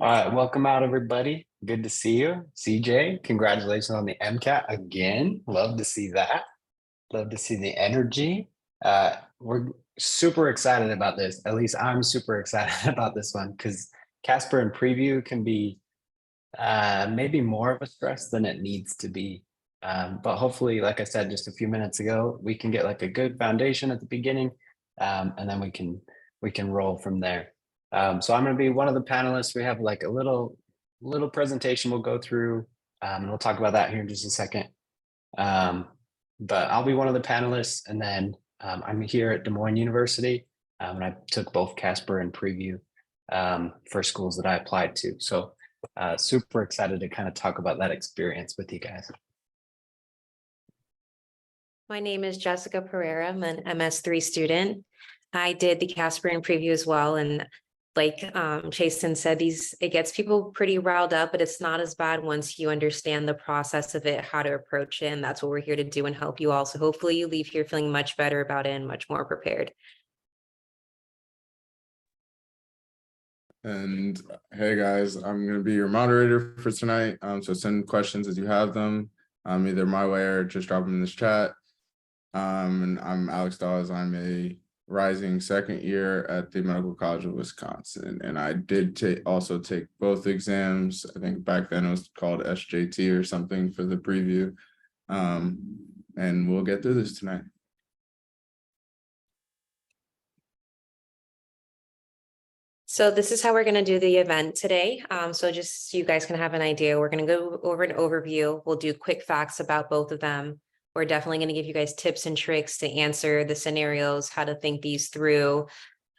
All right, welcome out, everybody. Good to see you. CJ, congratulations on the MCAT again. Love to see that. Love to see the energy. We're super excited about this. At least I'm super excited about this one because CASPer and PREview can be maybe more of a stress than it needs to be. But hopefully, like I said just a few minutes ago, we can get like a good foundation at the beginning, and then we can roll from there. So I'm going to be one of the panelists. We have like a little presentation we'll go through, and we'll talk about that here in just a second. But I'll be one of the panelists, and then I'm here at Des Moines University, and I took both CASPer and PREview for schools that I applied to. So super excited to kind of talk about that experience with you guys. My name is Jessica Pereira. I'm an MS3 student. I did the CASPer and PREview as well. And like Chasten said, it gets people pretty riled up, but it's not as bad once you understand the process of it, how to approach it. And that's what we're here to do and help you all. So hopefully you leave here feeling much better about it and much more prepared. And hey guys, I'm going to be your moderator for tonight. So send questions as you have them, either my way or just drop them in this chat. And I'm Alex Dawes. I'm a rising second year at the Medical College of Wisconsin. And I did also take both exams. I think back then it was called SJT or something for the PREview. And we'll get through this tonight. So this is how we're going to do the event today. So just so you guys can have an idea, we're going to go over an overview. We'll do quick facts about both of them. We're definitely going to give you guys tips and tricks to answer the scenarios, how to think these through.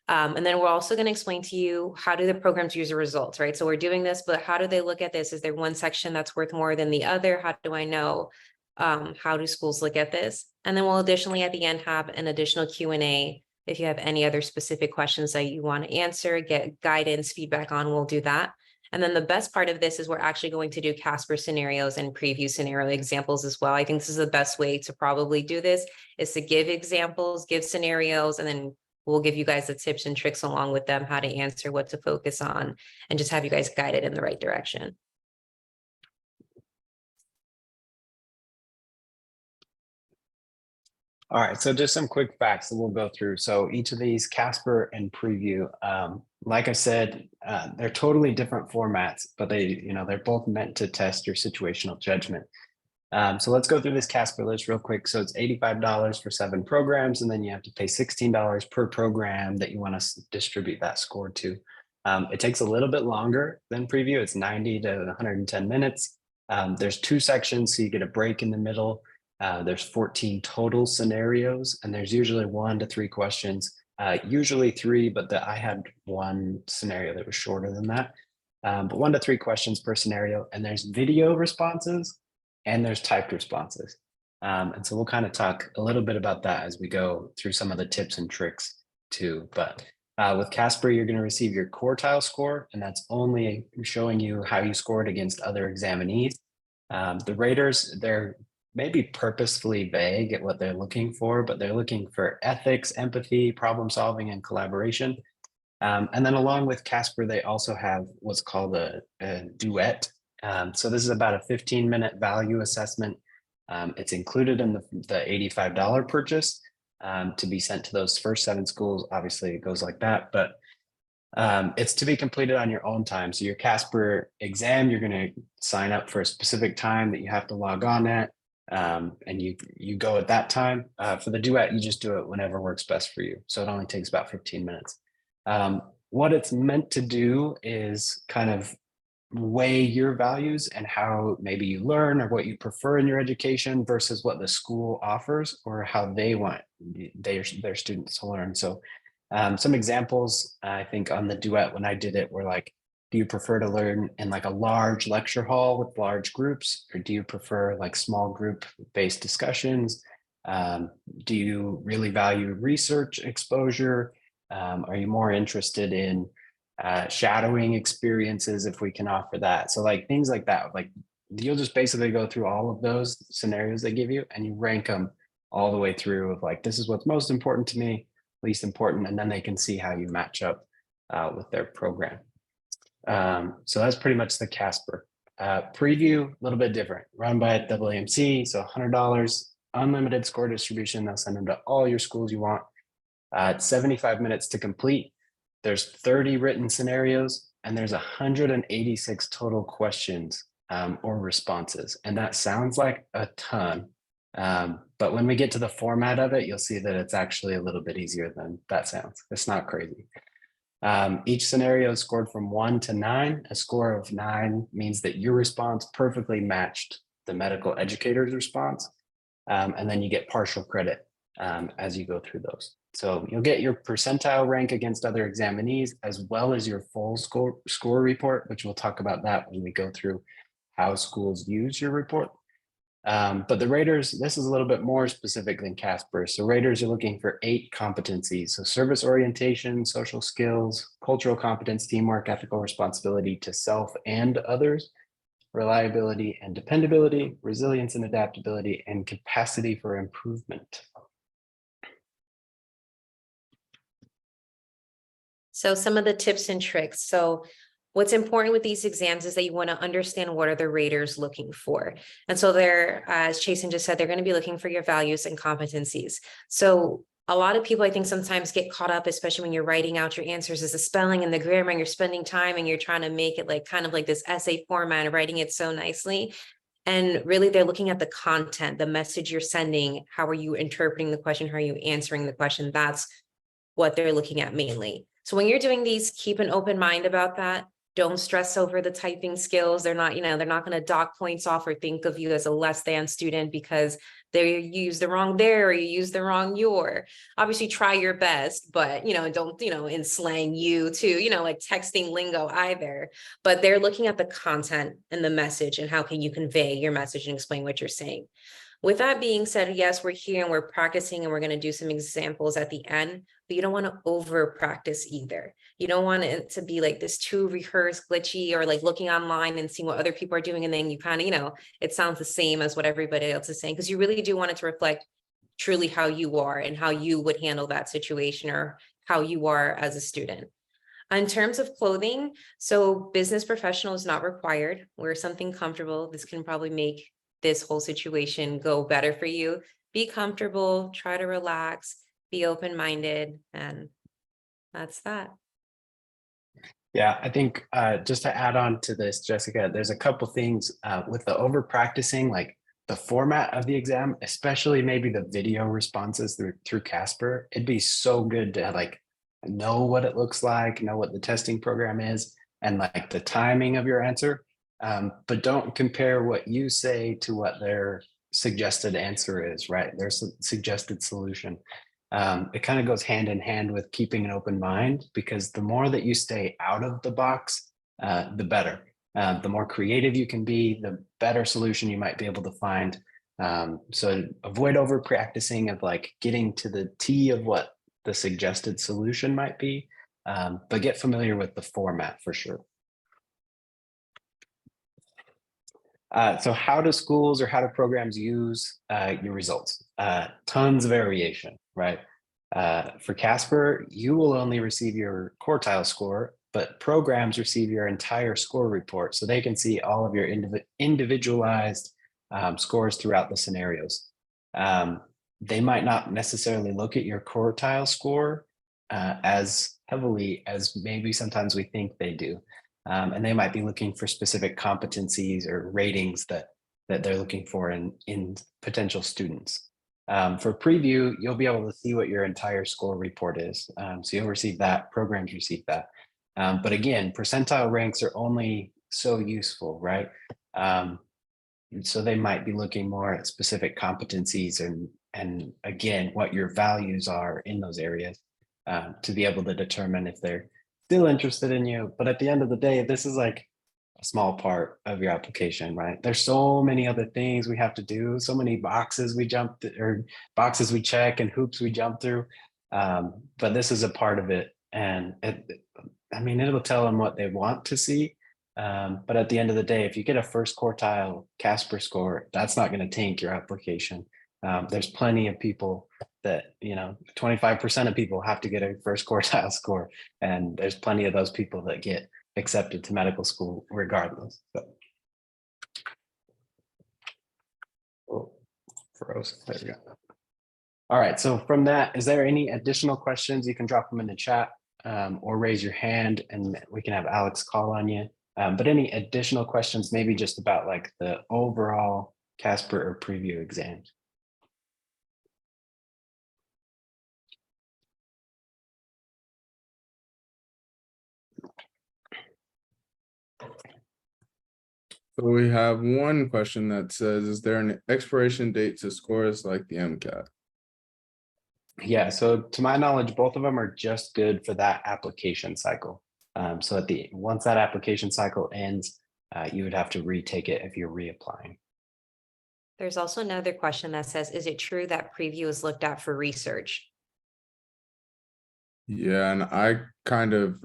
And then we're also going to explain to you how do the programs use the results, right? So we're doing this, but how do they look at this? Is there one section that's worth more than the other? How do I know? How do schools look at this? And then we'll additionally at the end have an additional Q&A. If you have any other specific questions that you want to answer, get guidance, feedback on, we'll do that. And then the best part of this is we're actually going to do CASPer scenarios and PREview scenario examples as well. I think this is the best way to probably do this, is to give examples, give scenarios, and then we'll give you guys the tips and tricks along with them, how to answer, what to focus on, and just have you guys guided in the right direction. All right, so just some quick facts that we'll go through. So each of these, CASPer and PREview, like I said, they're totally different formats, but they're both meant to test your situational judgment. So let's go through this CASPer list real quick. So it's $85 for 7 programs, and then you have to pay $16 per program that you want to distribute that score to. It takes a little bit longer than PREview. It's 90 to 110 minutes. There's 2 sections, so you get a break in the middle. There's 14 total scenarios, and there's usually 1 to 3 questions, usually 3, but I had one scenario that was shorter than that. But 1 to 3 questions per scenario, and there's video responses and there's typed responses. And so we'll kind of talk a little bit about that as we go through some of the tips and tricks too. But with CASPer, you're going to receive your quartile score, and that's only showing you how you scored against other examinees. The raters, they're maybe purposefully vague at what they're looking for, but they're looking for ethics, empathy, problem solving, and collaboration. And then along with CASPer, they also have what's called a duet. So this is about a 15-minute value assessment. It's included in the $85 purchase to be sent to those first 7 schools. Obviously, it goes like that, but it's to be completed on your own time. So your CASPer exam, you're going to sign up for a specific time that you have to log on at. And you go at that time. For the duet, you just do it whenever works best for you. So it only takes about 15 minutes. What it's meant to do is kind of weigh your values and how maybe you learn or what you prefer in your education versus what the school offers or how they want their students to learn. So some examples, I think on the duet when I did it were like, do you prefer to learn in like a large lecture hall with large groups, or do you prefer like small group based discussions? Do you really value research exposure? Are you more interested in shadowing experiences if we can offer that? So like things like that, like you'll just basically go through all of those scenarios they give you and you rank them all the way through of like, this is what's most important to me, least important, and then they can see how you match up with their program. So that's pretty much the CASPer. Preview, a little bit different, run by AAMC, so $100, unlimited score distribution. They'll send them to all your schools you want. It's 75 minutes to complete. There's 30 written scenarios, and there's 186 total questions or responses. And that sounds like a ton. But when we get to the format of it, you'll see that it's actually a little bit easier than that sounds. It's not crazy. Each scenario is scored from 1 to 9. A score of 9 means that your response perfectly matched the medical educator's response. And then you get partial credit as you go through those. So you'll get your percentile rank against other examinees, as well as your full score report, which we'll talk about that when we go through how schools use your report. But the raters, this is a little bit more specific than CASPer. So raters are looking for 8 competencies. So service orientation, social skills, cultural competence, teamwork, ethical responsibility to self and others, reliability and dependability, resilience and adaptability, and capacity for improvement. So some of the tips and tricks. So what's important with these exams is that you want to understand what are the raters looking for. And so they're, as Chasen just said, they're going to be looking for your values and competencies. So a lot of people, I think, sometimes get caught up, especially when you're writing out your answers, is the spelling and the grammar, and you're spending time and you're trying to make it like kind of like this essay format and writing it so nicely. And really, they're looking at the content, the message you're sending. How are you interpreting the question? How are you answering the question? That's what they're looking at mainly. So when you're doing these, keep an open mind about that. Don't stress over the typing skills. They're not, they're not going to dock points off or think of you as a less than student because they use the wrong there or you use the wrong your. Obviously try your best, but don't, in slang you too, like texting lingo either. But they're looking at the content and the message and how can you convey your message and explain what you're saying. With that being said, yes, we're here and we're practicing and we're going to do some examples at the end, but you don't want to over practice either. You don't want it to be like this too rehearsed, glitchy, or like looking online and seeing what other people are doing. And then you kind of, it sounds the same as what everybody else is saying, because you really do want it to reflect truly how you are and how you would handle that situation or how you are as a student. In terms of clothing, so business professional is not required. Wear something comfortable. This can probably make this whole situation go better for you. Be comfortable, try to relax, be open-minded, and that's that. Yeah, I think just to add on to this, Jessica, there's a couple things with the over practicing, like the format of the exam, especially maybe the video responses through CASPer. It'd be so good to like know what it looks like, know what the testing program is, and like the timing of your answer. But don't compare what you say to what their suggested answer is, right? Their suggested solution. It kind of goes hand in hand with keeping an open mind, because the more that you stay out of the box, the better. The more creative you can be, the better solution you might be able to find. So avoid over practicing of like getting to the T of what the suggested solution might be, but get familiar with the format for sure. So how do schools or how do programs use your results? Tons of variation, right? For CASPer, you will only receive your quartile score, but programs receive your entire score report, so they can see all of your individualized scores throughout the scenarios. They might not necessarily look at your quartile score as heavily as maybe sometimes we think they do. And they might be looking for specific competencies or ratings that they're looking for in potential students. For preview, you'll be able to see what your entire score report is. So you'll receive that, programs receive that. But again, percentile ranks are only so useful, right? So they might be looking more at specific competencies and again, what your values are in those areas to be able to determine if they're still interested in you. But at the end of the day, this is like a small part of your application, right? There's so many other things we have to do, so many boxes we jump or boxes we check and hoops we jump through. But this is a part of it. And it'll tell them what they want to see. But at the end of the day, if you get a first quartile CASPer score, that's not going to tank your application. There's plenty of people that 25% of people have to get a first quartile score, and there's plenty of those people that get accepted to medical school regardless. So. Oh, froze. There we go. All right, so from that, is there any additional questions? You can drop them in the chat or raise your hand and we can have Alex call on you. But any additional questions, maybe just about like the overall CASPer or PREview exams? So we have one question that says, is there an expiration date to scores like the MCAT? Yeah, so to my knowledge, both of them are just good for that application cycle. So once that application cycle ends, you would have to retake it if you're reapplying. There's also another question that says, is it true that PREview is looked at for research? Yeah, and I kind of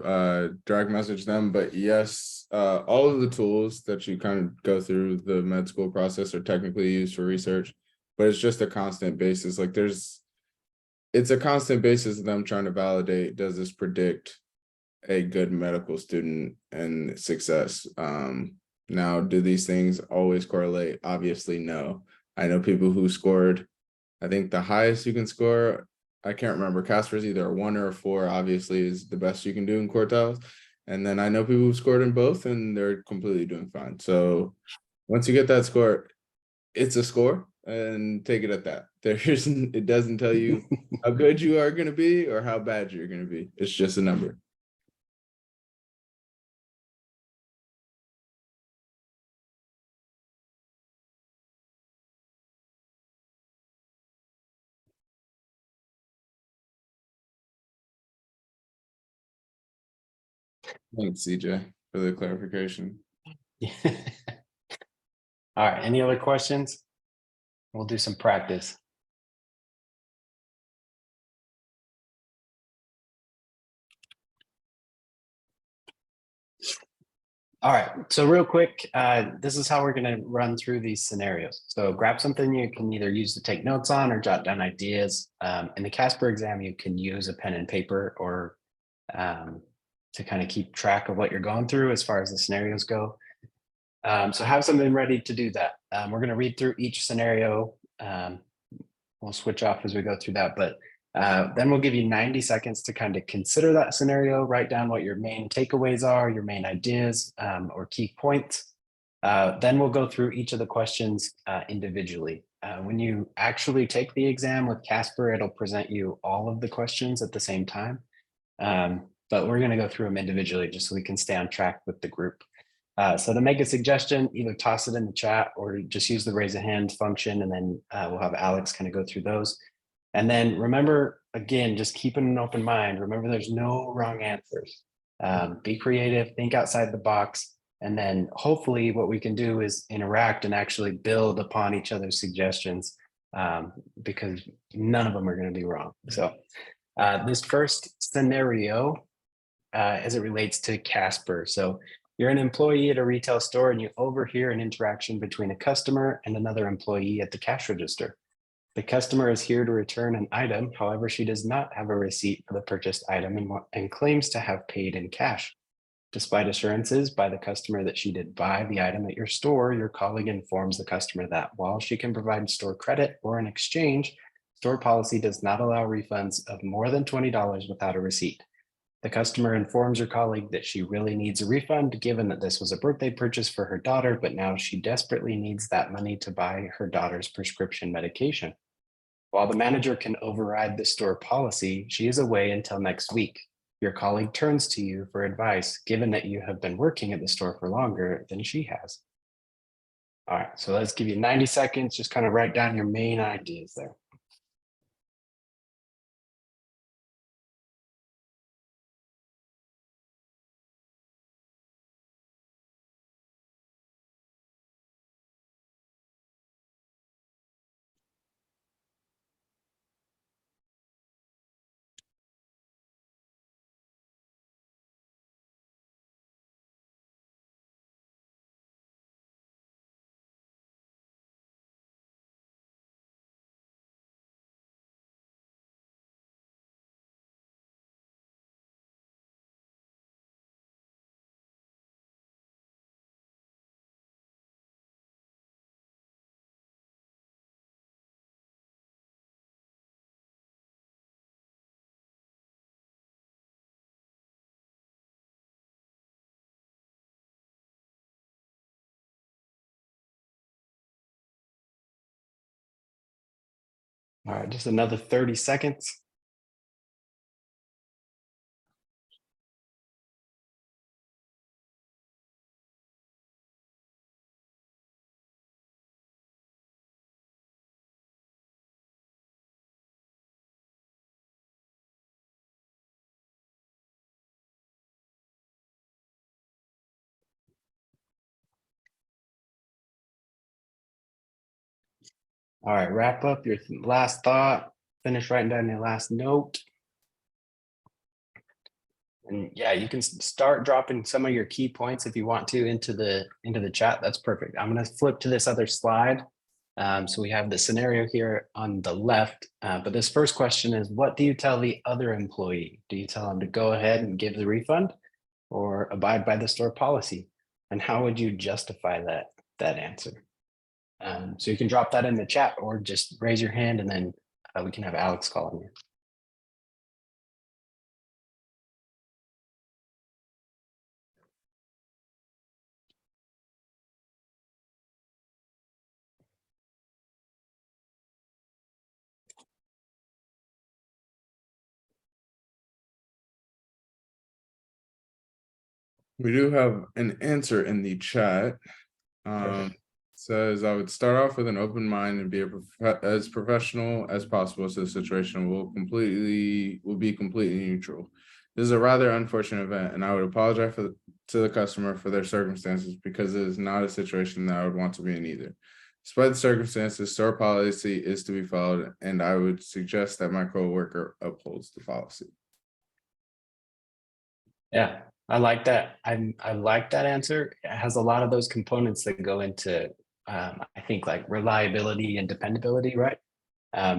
direct message them, but yes, all of the tools that you kind of go through the med school process are technically used for research, but it's just a constant basis. Like it's a constant basis of them trying to validate, does this predict a good medical student and success? Now, do these things always correlate? Obviously, no. I know people who scored, I think the highest you can score, I can't remember. CASPer is either a 1 or a 4, obviously, is the best you can do in quartiles. And then I know people who scored in both and they're completely doing fine. So once you get that score, it's a score and take it at that. It doesn't tell you how good you are going to be or how bad you're going to be. It's just a number. Thanks, CJ, for the clarification. All right, any other questions? We'll do some practice. All right, so real quick, this is how we're going to run through these scenarios. So grab something you can either use to take notes on or jot down ideas. In the CASPer exam, you can use a pen and paper or to kind of keep track of what you're going through as far as the scenarios go. So have something ready to do that. We're going to read through each scenario. We'll switch off as we go through that, but then we'll give you 90 seconds to kind of consider that scenario, write down what your main takeaways are, your main ideas or key points. Then we'll go through each of the questions individually. When you actually take the exam with CASPer, it'll present you all of the questions at the same time. But we're going to go through them individually just so we can stay on track with the group. So to make a suggestion, either toss it in the chat or just use the raise a hand function, and then we'll have Alex kind of go through those. And then remember, again, just keeping an open mind. Remember, there's no wrong answers. Be creative, think outside the box. And then hopefully what we can do is interact and actually build upon each other's suggestions because none of them are going to be wrong. So this first scenario, as it relates to CASPer. So you're an employee at a retail store and you overhear an interaction between a customer and another employee at the cash register. The customer is here to return an item. However, she does not have a receipt for the purchased item and claims to have paid in cash. Despite assurances by the customer that she did buy the item at your store, your colleague informs the customer that while she can provide store credit or an exchange, store policy does not allow refunds of more than $20 without a receipt. The customer informs her colleague that she really needs a refund, given that this was a birthday purchase for her daughter, but now she desperately needs that money to buy her daughter's prescription medication. While the manager can override the store policy, she is away until next week. Your colleague turns to you for advice, given that you have been working at the store for longer than she has. All right, so let's give you 90 seconds. Just kind of write down your main ideas there. All right, just another 30 seconds. All right, wrap up your last thought, finish writing down your last note. And yeah, you can start dropping some of your key points if you want to into the chat. That's perfect. I'm going to flip to this other slide. So we have the scenario here on the left, but this first question is, what do you tell the other employee? Do you tell them to go ahead and give the refund or abide by the store policy? And how would you justify that answer? So you can drop that in the chat or just raise your hand and then we can have Alex call on you. We do have an answer in the chat. Says I would start off with an open mind and be as professional as possible, so the situation will be completely neutral. This is a rather unfortunate event, and I would apologize to the customer for their circumstances because it is not a situation that I would want to be in either. Despite the circumstances, store policy is to be followed, and I would suggest that my coworker upholds the policy. Yeah, I like that. I like that answer. It has a lot of those components that go into, I think, like reliability and dependability, right?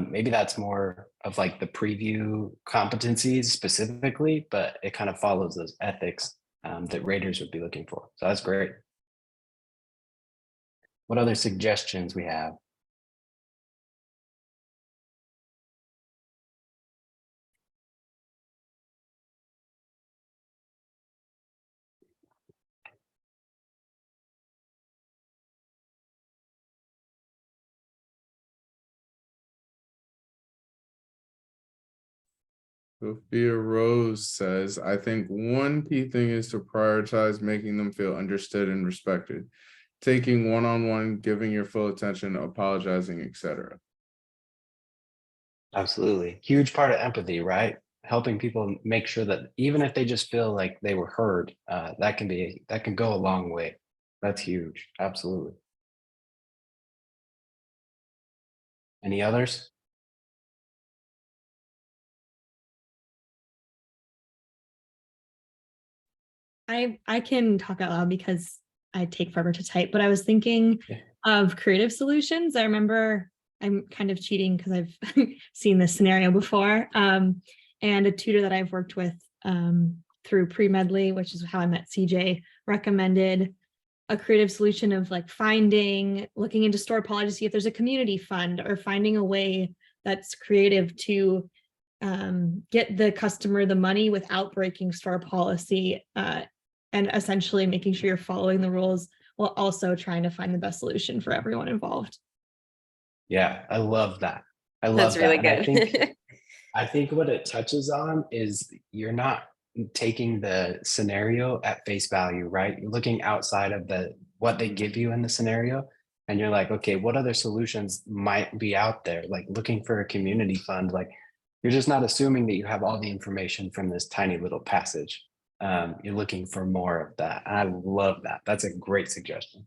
Maybe that's more of like the preview competencies specifically, but it kind of follows those ethics that raters would be looking for. So that's great. What other suggestions we have? Sophia Rose says, I think one key thing is to prioritize making them feel understood and respected. Taking one-on-one, giving your full attention, apologizing, etc. Absolutely. Huge part of empathy, right? Helping people make sure that even if they just feel like they were heard, that can go a long way. That's huge. Absolutely. Any others? I can talk out loud because I take forever to type, but I was thinking Yeah. of creative solutions. I remember I'm kind of cheating because I've seen this scenario before. And a tutor that I've worked with through pre-medley, which is how I met CJ, recommended a creative solution of like looking into store policy to see if there's a community fund or finding a way that's creative to get the customer the money without breaking store policy and essentially making sure you're following the rules while also trying to find the best solution for everyone involved. Yeah, I love that. I love That's really that. good. I think what it touches on is you're not taking the scenario at face value, right? You're looking outside of what they give you in the scenario. And you're like, okay, what other solutions might be out there? Like looking for a community fund, like you're just not assuming that you have all the information from this tiny little passage. You're looking for more of that. And I love that. That's a great suggestion.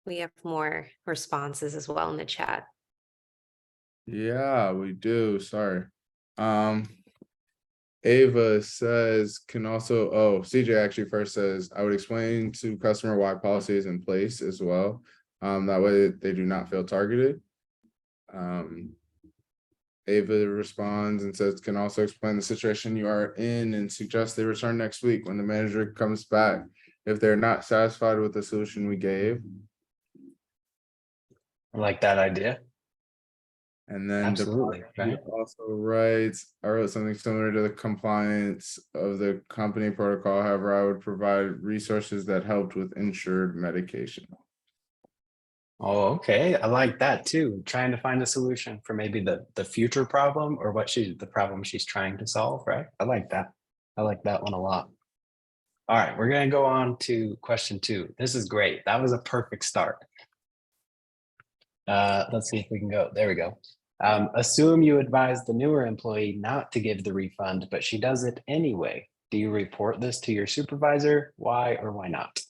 We have more responses as well in the chat. Yeah, we do. Sorry. Ava says CJ actually first says, I would explain to customer why policy is in place as well. That way they do not feel targeted. Ava responds and says, can also explain the situation you are in and suggest they return next week when the manager comes back if they're not satisfied with the solution we gave. I like that idea. And then Absolutely, right? also writes, I wrote something similar to the compliance of the company protocol. However, I would provide resources that helped with insured medication. Oh, okay. I like that too. Trying to find a solution for maybe the future problem or the problem she's trying to solve, right? I like that. I like that one a lot. All right, we're gonna go on to question 2. This is great. That was a perfect start. Let's see if we can go. There we go. Assume you advise the newer employee not to give the refund, but she does it anyway. Do you report this to your supervisor? Why or why not?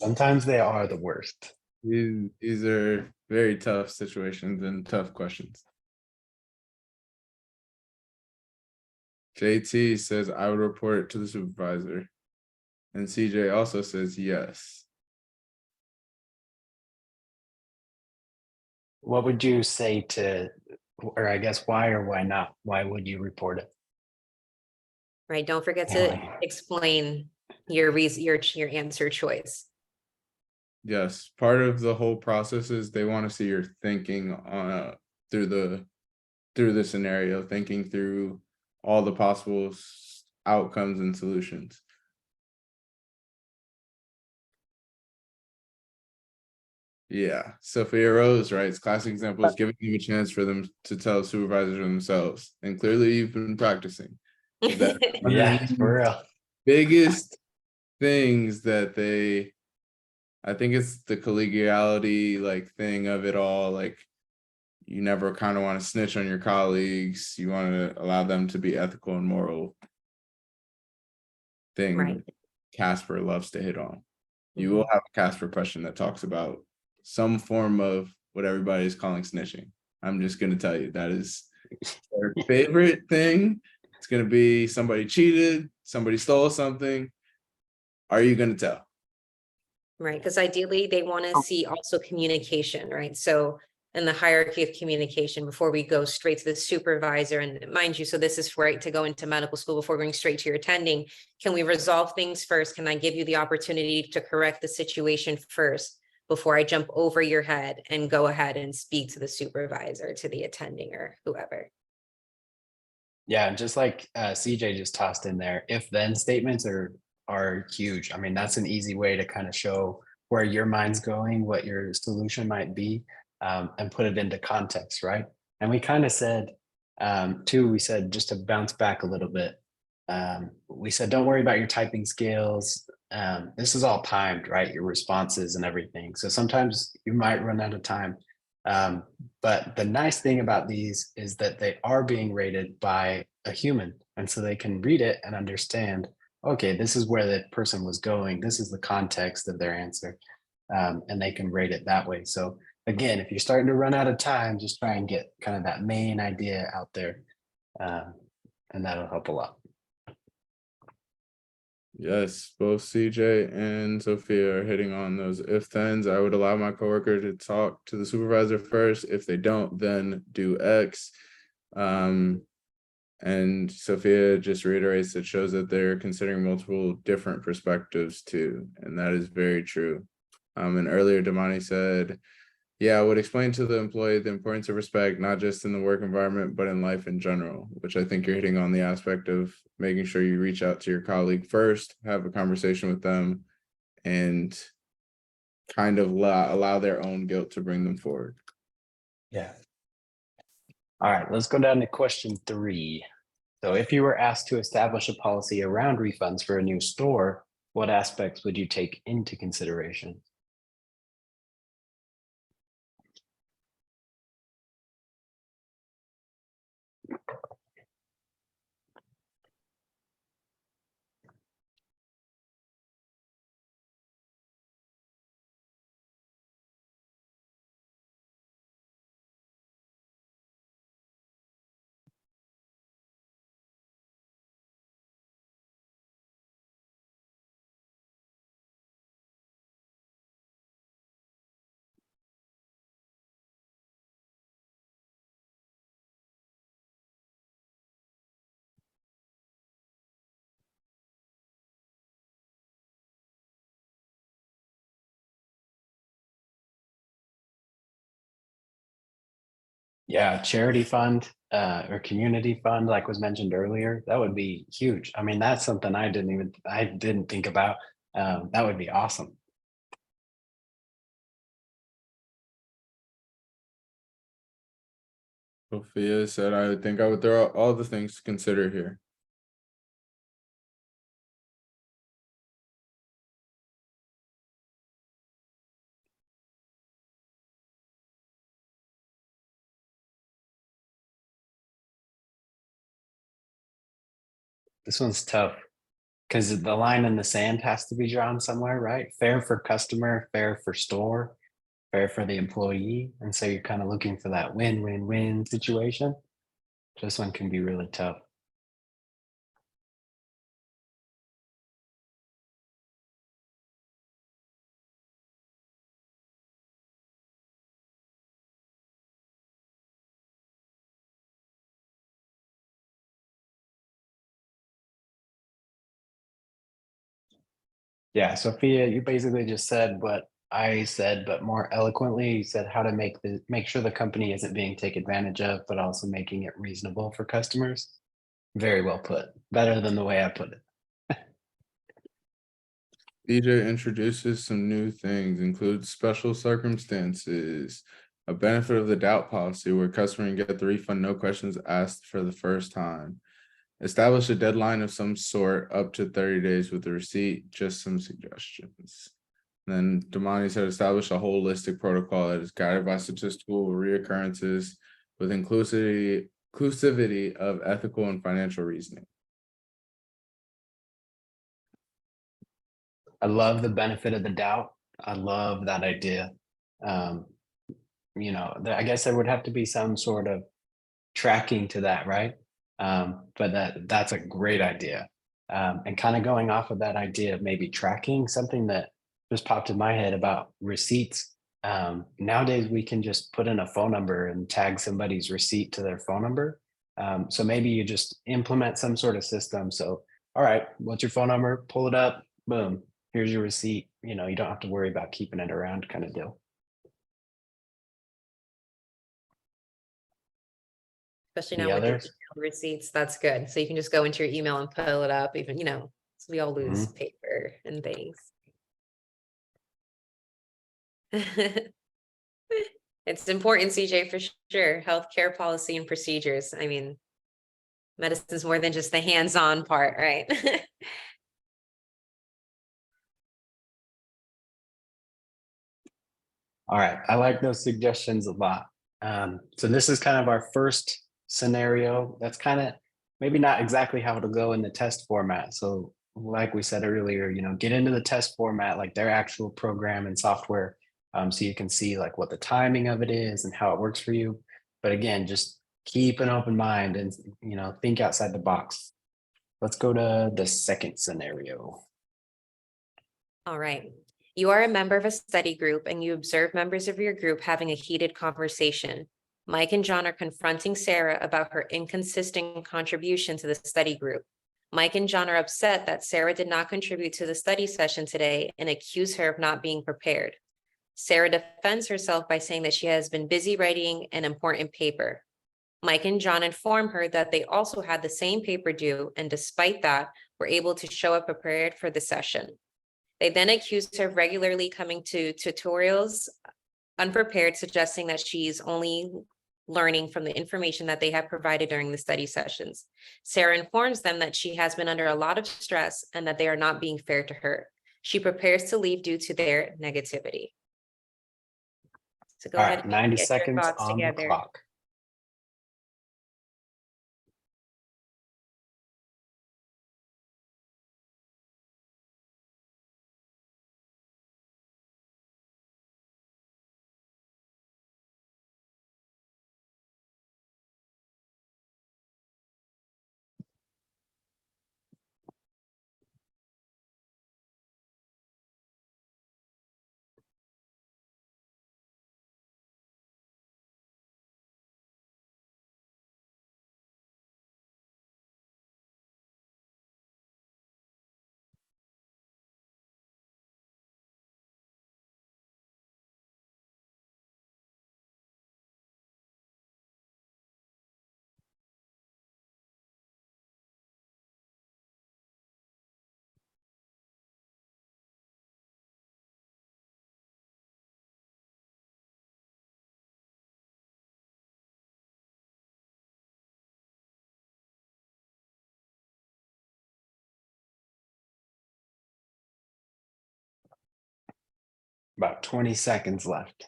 Sometimes they are the worst. These are very tough situations and tough questions. JT says I would report it to the supervisor. And CJ also says yes. What would you say or I guess why or why not? Why would you report it? Right, don't forget to Yeah. explain your reason, your answer choice. Yes, part of the whole process is they want to see your thinking through the scenario, thinking through all the possible outcomes and solutions. Yeah, Sophia Rose writes, classic example is giving them a chance for them to tell supervisors themselves. And clearly you've been practicing. That Yeah, for real. biggest things that I think it's the collegiality like thing of it all. Like you never kind of want to snitch on your colleagues. You want to allow them to be ethical and moral thing Right. CASPer loves to hit on. You Mhm. will have a CASPer question that talks about some form of what everybody is calling snitching. I'm just going to tell you that is their favorite thing. It's going to be somebody cheated, somebody stole something. Are you going to tell? Right, because ideally they want to see also communication, right? So in the hierarchy of communication, before we go straight to the supervisor, and mind you, so this is right to go into medical school before going straight to your attending. Can we resolve things first? Can I give you the opportunity to correct the situation first before I jump over your head and go ahead and speak to the supervisor, to the attending or whoever? Yeah, just like CJ just tossed in there, if then statements are huge. I mean, that's an easy way to kind of show where your mind's going, what your solution might be, and put it into context, right? And we kind of said, too, we said just to bounce back a little bit, we said, don't worry about your typing skills. This is all timed, right? Your responses and everything. So sometimes you might run out of time. Um, but the nice thing about these is that they are being rated by a human. And so they can read it and understand, okay, this is where the person was going. This is the context of their answer. And they can rate it that way. So again, if you're starting to run out of time, just try and get kind of that main idea out there. And that'll help a lot. Yes, both CJ and Sophia are hitting on those if thens. I would allow my coworker to talk to the supervisor first. If they don't, then do X. And Sophia just reiterates it shows that they're considering multiple different perspectives too. And that is very true. And earlier Damani said, yeah, I would explain to the employee the importance of respect, not just in the work environment, but in life in general, which I think you're hitting on the aspect of making sure you reach out to your colleague first, have a conversation with them, and kind of allow their own guilt to bring them forward. Yeah. All right, let's go down to question 3. So if you were asked to establish a policy around refunds for a new store, what aspects would you take into consideration? Yeah, charity fund or community fund, like was mentioned earlier, that would be huge. I mean, that's something I didn't think about. That would be awesome. Sophia said, I think I would throw out all the things to consider here. This one's tough because the line in the sand has to be drawn somewhere, right? Fair for customer, fair for store, fair for the employee. And so you're kind of looking for that win-win-win situation. This one can be really tough. Yeah, Sophia, you basically just said what I said, but more eloquently. You said how to make sure the company isn't being taken advantage of, but also making it reasonable for customers. Very well put. Better than the way I put it. DJ introduces some new things, includes special circumstances, a benefit of the doubt policy where customer can get the refund, no questions asked for the first time. Establish a deadline of some sort up to 30 days with the receipt, just some suggestions. Then Damani said establish a holistic protocol that is guided by statistical reoccurrences with inclusivity of ethical and financial reasoning. I love the benefit of the doubt. I love that idea. Um, I guess there would have to be some sort of tracking to that, right? But that's a great idea. And kind of going off of that idea of maybe tracking, something that just popped in my head about receipts. Nowadays we can just put in a phone number and tag somebody's receipt to their phone number. So maybe you just implement some sort of system. So, all right, what's your phone number? Pull it up, boom, here's your receipt. You don't have to worry about keeping it around kind of deal. Especially The now with the others? email receipts, that's good. So you can just go into your email and pull it up, even, so we all lose paper and things. It's important, CJ, for sure. Healthcare policy and procedures. I mean, medicine's more than just the hands-on part, right? All right, I like those suggestions a lot. So this is kind of our first scenario. That's kind of maybe not exactly how it'll go in the test format. So like we said earlier, get into the test format, like their actual program and software. So you can see like what the timing of it is and how it works for you. But again, just keep an open mind and, think outside the box. Let's go to the second scenario. All right. You are a member of a study group and you observe members of your group having a heated conversation. Mike and John are confronting Sarah about her inconsistent contribution to the study group. Mike and John are upset that Sarah did not contribute to the study session today and accuse her of not being prepared. Sarah defends herself by saying that she has been busy writing an important paper. Mike and John inform her that they also had the same paper due, and despite that, were able to show up prepared for the session. They then accused her of regularly coming to tutorials unprepared, suggesting that she's only learning from the information that they have provided during the study sessions. Sarah informs them that she has been under a lot of stress and that they are not being fair to her. She prepares to leave due to their negativity. So go All ahead right, and 90 get your seconds thoughts on the together. clock. About 20 seconds left.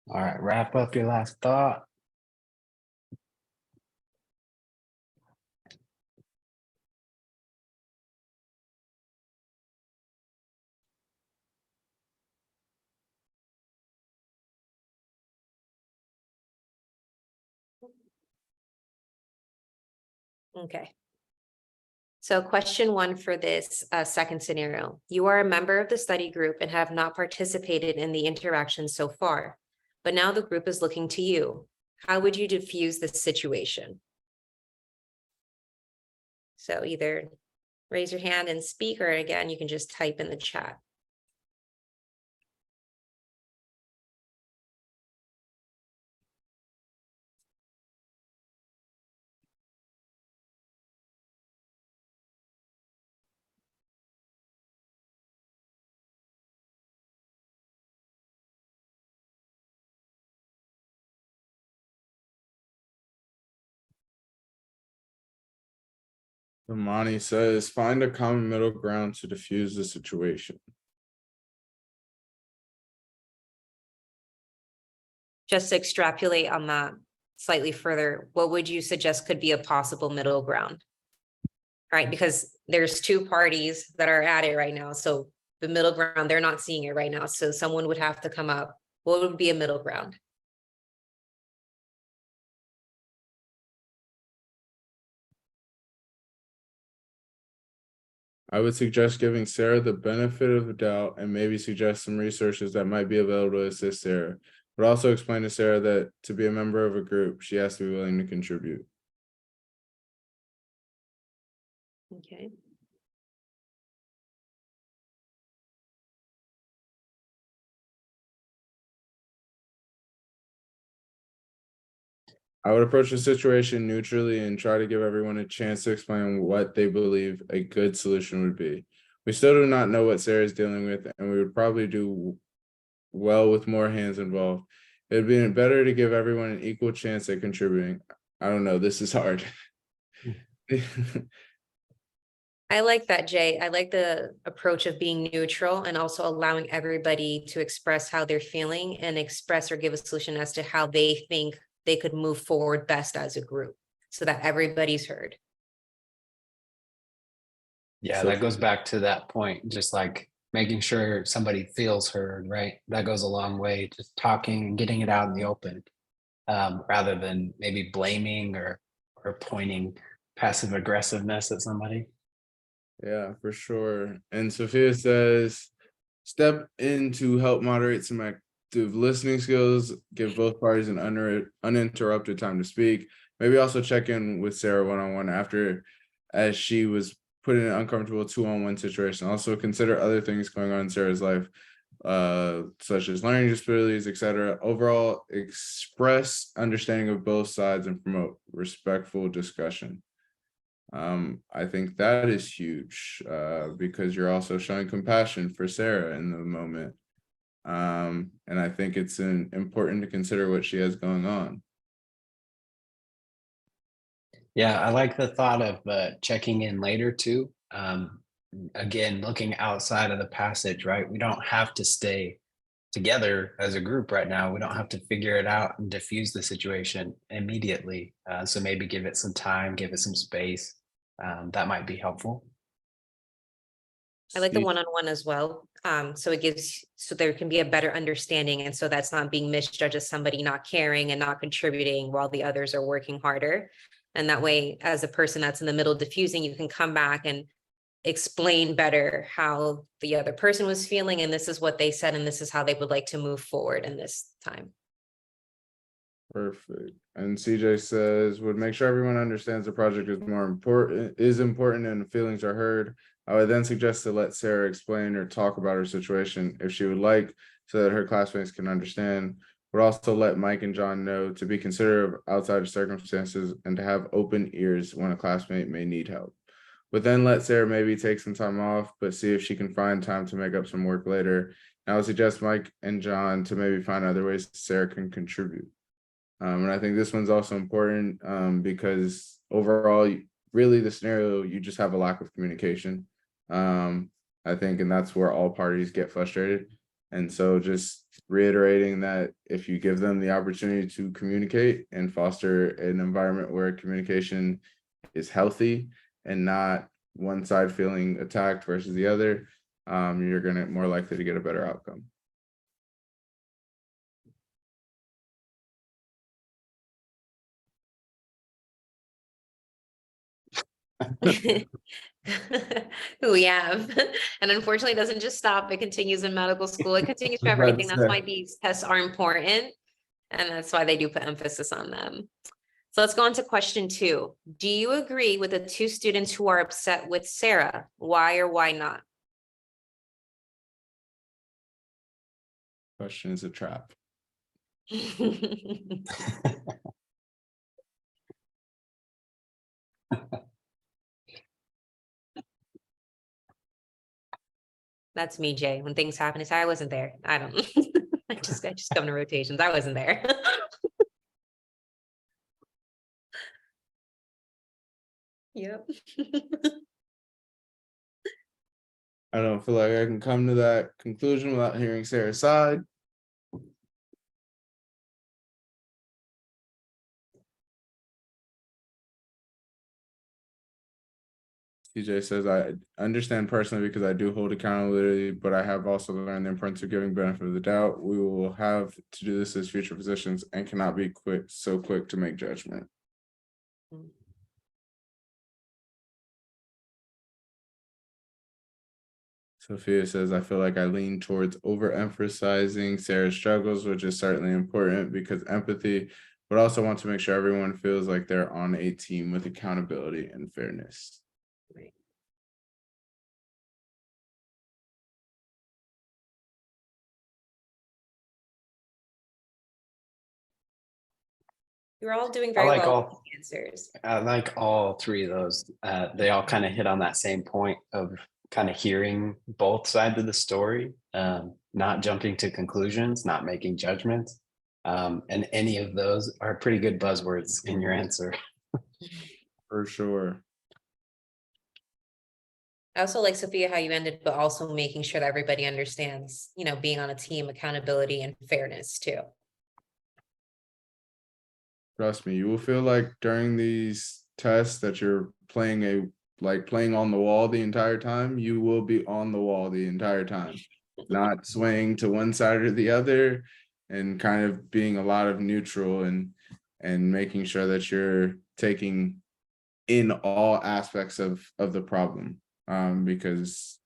All right, wrap up your last thought. Okay. So question 1 for this second scenario. You are a member of the study group and have not participated in the interaction so far, but now the group is looking to you. How would you diffuse this situation? So either raise your hand and speak, or again, you can just type in the chat. Imani says, find a common middle ground to diffuse the situation. Just to extrapolate on that slightly further, what would you suggest could be a possible middle ground? Right, because there's 2 parties that are at it right now. So the middle ground, they're not seeing it right now. So someone would have to come up. What would be a middle ground? I would suggest giving Sarah the benefit of the doubt and maybe suggest some resources that might be available to assist Sarah. But also explain to Sarah that to be a member of a group, she has to be willing to contribute. Okay. I would approach the situation neutrally and try to give everyone a chance to explain what they believe a good solution would be. We still do not know what Sarah is dealing with, and we would probably do well with more hands involved. It would be better to give everyone an equal chance at contributing. I don't know, this is hard. I like that, Jay. I like the approach of being neutral and also allowing everybody to express how they're feeling and express or give a solution as to how they think they could move forward best as a group so that everybody's heard. Yeah, So- that goes back to that point, just like making sure somebody feels heard, right? That goes a long way, just talking and getting it out in the open, rather than maybe blaming or pointing passive aggressiveness at somebody. Yeah, for sure. And Sophia says, step in to help moderate some active listening skills, give both parties an uninterrupted time to speak. Maybe also check in with Sarah one-on-one after, as she was put in an uncomfortable 2-on-1 situation. Also consider other things going on in Sarah's life, such as learning disabilities, etc. Overall, express understanding of both sides and promote respectful discussion. I think that is huge, because you're also showing compassion for Sarah in the moment. And I think it's important to consider what she has going on. Yeah, I like the thought of checking in later too. Again, looking outside of the passage, right? We don't have to stay together as a group right now. We don't have to figure it out and diffuse the situation immediately. So maybe give it some time, give it some space. That might be helpful. I like the Steve- one-on-one as well. So there can be a better understanding. And so that's not being misjudged as somebody not caring and not contributing while the others are working harder. And that way, as a person that's in the middle diffusing, you can come back and explain better how the other person was feeling. And this is what they said, and this is how they would like to move forward in this time. Perfect. And CJ says, would make sure everyone understands the project is important and feelings are heard. I would then suggest to let Sarah explain or talk about her situation if she would like, so that her classmates can understand. Would also let Mike and John know to be considerate of outside circumstances and to have open ears when a classmate may need help. but then let Sarah maybe take some time off, but see if she can find time to make up some work later. And I would suggest Mike and John to maybe find other ways Sarah can contribute. And I think this one's also important because overall, really the scenario, you just have a lack of communication. I think, and that's where all parties get frustrated. And so just reiterating that if you give them the opportunity to communicate and foster an environment where communication is healthy and not one side feeling attacked versus the other, you're going to more likely to get a better outcome. Who we have. And unfortunately, it doesn't just stop. It continues in medical school. It continues for everything. That's why these tests are important. And that's why they do put emphasis on them. So let's go on to question 2. Do you agree with the 2 students who are upset with Sarah? Why or why not? Question is a trap. That's me, Jay. When things happen, it's I wasn't there. I don't I just come to rotations. I wasn't there. Yep. I don't feel like I can come to that conclusion without hearing Sarah's side. TJ says, I understand personally because I do hold accountability, but I have also learned the importance of giving benefit of the doubt. We will have to do this as future positions and cannot be so quick to make judgment. Sophia says, I feel like I lean towards overemphasizing Sarah's struggles, which is certainly important because empathy, but also want to make sure everyone feels like they're on a team with accountability and fairness. Right. You're all doing very like well all- with the answers. I like all 3 of those. They all kind of hit on that same point of kind of hearing both sides of the story, not jumping to conclusions, not making judgments. And any of those are pretty good buzzwords in your answer. For sure. I also like, Sophia, how you ended, but also making sure that everybody understands, being on a team, accountability and fairness too. Trust me, you will feel like during these tests that you're playing on the wall the entire time. You will be on the wall the entire time, not swaying to one side or the other, and kind of being a lot of neutral and making sure that you're taking in all aspects of the problem, because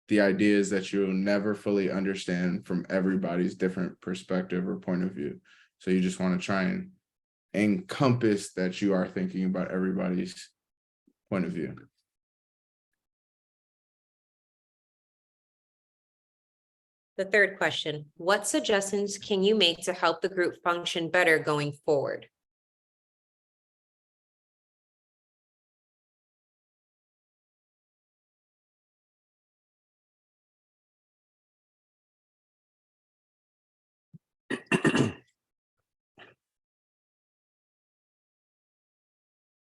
the idea is that you'll never fully understand from everybody's different perspective or point of view. So you just want to try and encompass that you are thinking about everybody's point of view. The third question, what suggestions can you make to help the group function better going forward?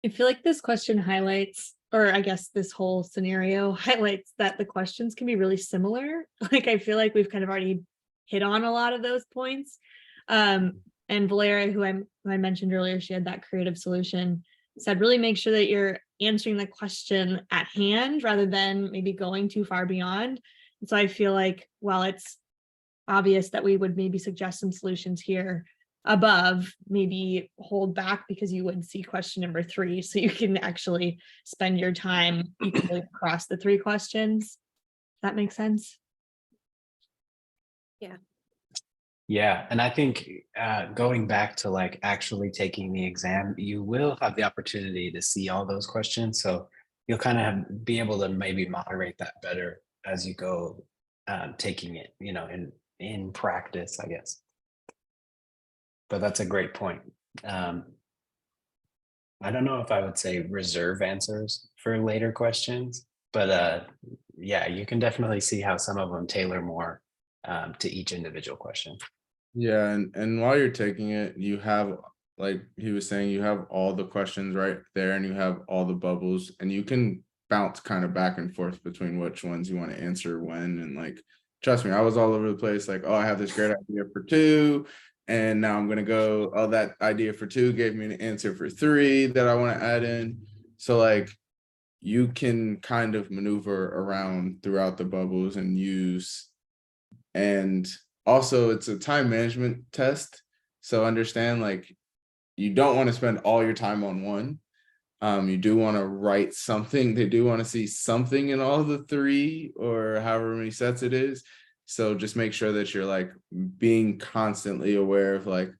I feel like this question highlights, or I guess this whole scenario highlights that the questions can be really similar. Like, I feel like we've kind of already hit on a lot of those points. And Valeria, who I mentioned earlier, she had that creative solution, said really make sure that you're answering the question at hand rather than maybe going too far beyond. And so I feel like while it's obvious that we would maybe suggest some solutions here above, maybe hold back because you would see question number 3, so you can actually spend your time equally across the 3 questions. That makes sense? Yeah, and I think going back to like actually taking the exam, you will have the opportunity to see all those questions. So you'll kind of be able to maybe moderate that better as you go taking it, in practice, I guess. But that's a great point. I don't know if I would say reserve answers for later questions, but yeah, you can definitely see how some of them tailor more to each individual question. Yeah, and while you're taking it, you have, like he was saying, you have all the questions right there and you have all the bubbles, and you can bounce kind of back and forth between which ones you want to answer when. And like, trust me, I was all over the place, like, oh, I have this great idea for 2, and now I'm gonna go, oh, that idea for 2 gave me an answer for 3 that I want to add in. So like, you can kind of maneuver around throughout the bubbles and use, and also it's a time management test. So understand, like, you don't want to spend all your time on one. You do want to write something. They do want to see something in all the 3 or however many sets it is. So just make sure that you're like being constantly aware of like,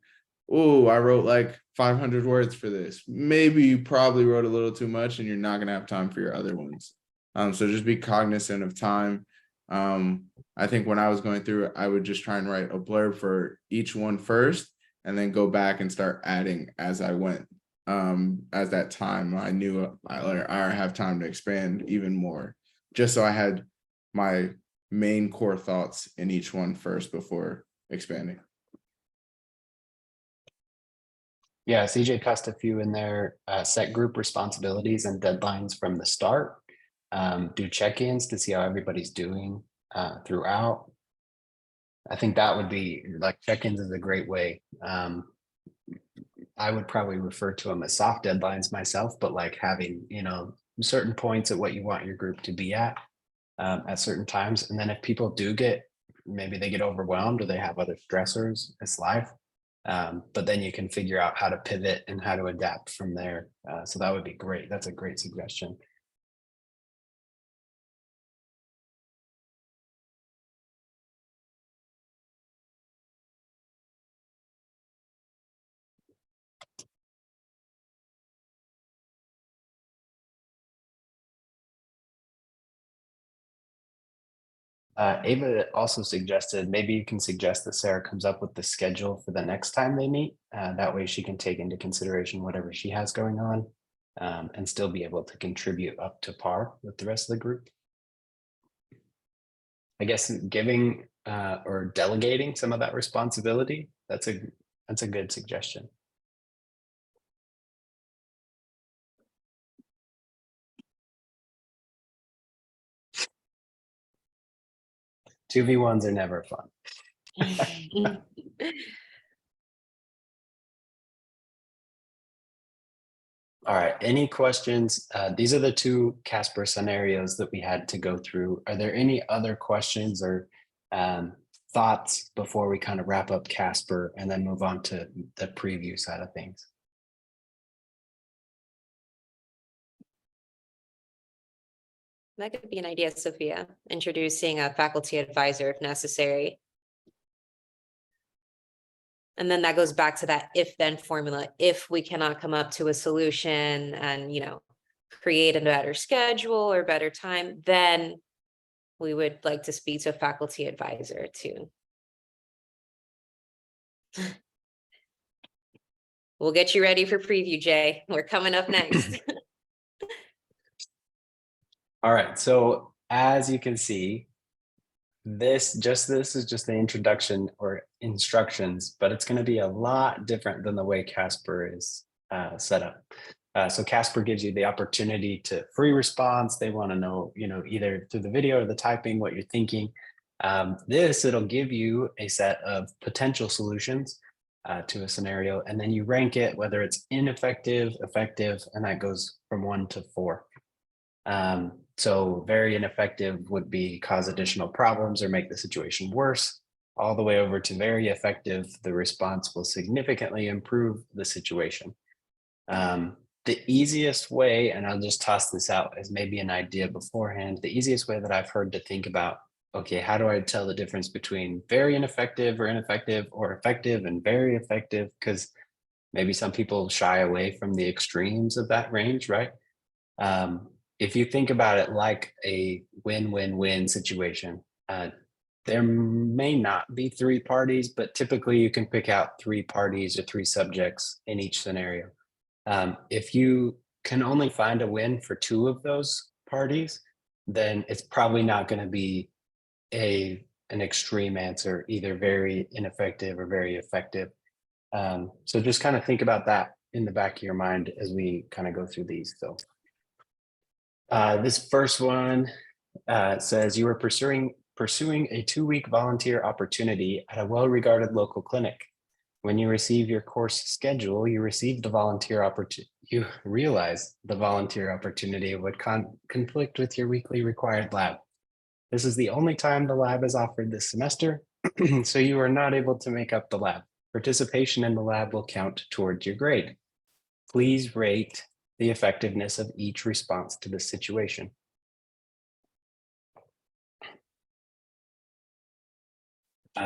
oh, I wrote like 500 words for this. Maybe you probably wrote a little too much and you're not going to have time for your other ones. So just be cognizant of time. I think when I was going through it, I would just try and write a blurb for each one first and then go back and start adding as I went. As that time, I knew I have time to expand even more, just so I had my main core thoughts in each one first before expanding. Yeah, CJ cussed a few in there, set group responsibilities and deadlines from the start. Do check-ins to see how everybody's doing throughout. I think that would be like check-ins is a great way. I would probably refer to them as soft deadlines myself, but like having, you know, certain points at what you want your group to be at certain times. And then if people do get, maybe they get overwhelmed or they have other stressors, it's life. But then you can figure out how to pivot and how to adapt from there. So that would be great. That's a great suggestion. Ava also suggested maybe you can suggest that Sarah comes up with the schedule for the next time they meet. That way she can take into consideration whatever she has going on and still be able to contribute up to par with the rest of the group. I guess giving or delegating some of that responsibility, that's a good suggestion. Two v1s are never fun. All right, any questions? These are the 2 CASPer scenarios that we had to go through. Are there any other questions or thoughts before we kind of wrap up CASPer and then move on to the preview side of things? That could be an idea, Sophia, introducing a faculty advisor if necessary. And then that goes back to that if-then formula. If we cannot come up to a solution and, you know, create a better schedule or better time, then we would like to speak to a faculty advisor too. We'll get you ready for preview, Jay. We're coming up next. All right, so as you can see, this is just the introduction or instructions, but it's going to be a lot different than the way CASPer is set up. So CASPer gives you the opportunity to free response. They want to know, you know, either through the video or the typing, what you're thinking. It'll give you a set of potential solutions to a scenario, and then you rank it, whether it's ineffective, effective, and that goes from 1 to 4. So very ineffective would be cause additional problems or make the situation worse, all the way over to very effective. The response will significantly improve the situation. The easiest way, and I'll just toss this out as maybe an idea beforehand, the easiest way that I've heard to think about, okay, how do I tell the difference between very ineffective or ineffective or effective and very effective? Because maybe some people shy away from the extremes of that range, right? If you think about it like a win-win-win situation, there may not be 3 parties, but typically you can pick out 3 parties or 3 subjects in each scenario. If you can only find a win for 2 of those parties, then it's probably not going to be an extreme answer, either very ineffective or very effective. So just kind of think about that in the back of your mind as we kind of go through these. So this first one says you were pursuing a 2-week volunteer opportunity at a well-regarded local clinic. When you receive your course schedule, you receive the volunteer opportunity. You realize the volunteer opportunity would conflict with your weekly required lab. This is the only time the lab is offered this semester, so you are not able to make up the lab. Participation in the lab will count towards your grade. Please rate the effectiveness of each response to this situation.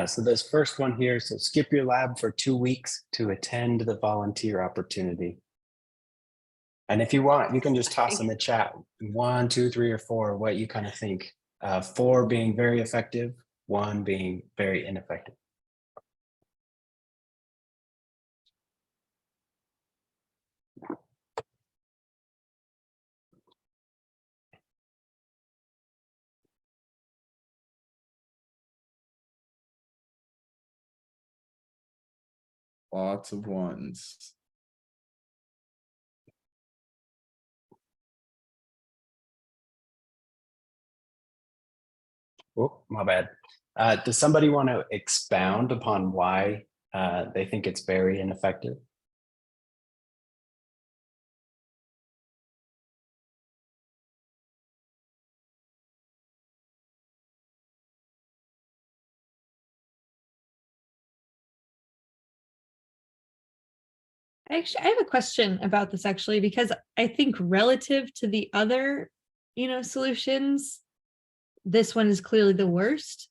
So this first one here, so skip your lab for 2 weeks to attend the volunteer opportunity. And if you want, you can just toss in the chat 1, 2, 3, or 4, what you kind of think. 4 being very effective, 1 being very ineffective. Lots of ones. Oh, my bad. Does somebody want to expound upon why they think it's very ineffective? Actually, I have a question about this actually, because I think relative to the other, solutions, this one is clearly the worst.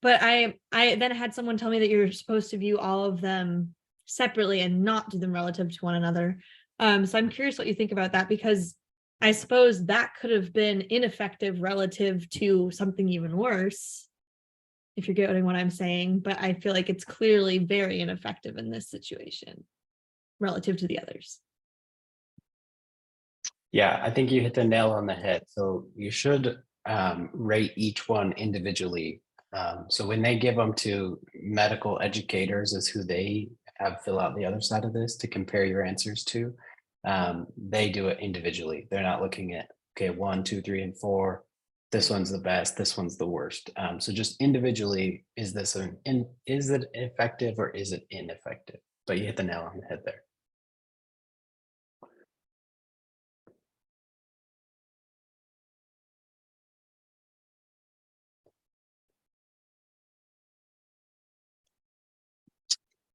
But I then had someone tell me that you're supposed to view all of them separately and not do them relative to one another. So I'm curious what you think about that, because I suppose that could have been ineffective relative to something even worse, if you're getting what I'm saying. But I feel like it's clearly very ineffective in this situation relative to the others. Yeah, I think you hit the nail on the head. So you should rate each one individually. So when they give them to medical educators as who they have fill out the other side of this to compare your answers to, they do it individually. They're not looking at, okay, 1, 2, 3, and 4. This one's the best, this one's the worst. So just individually, is it effective or is it ineffective? But you hit the nail on the head there.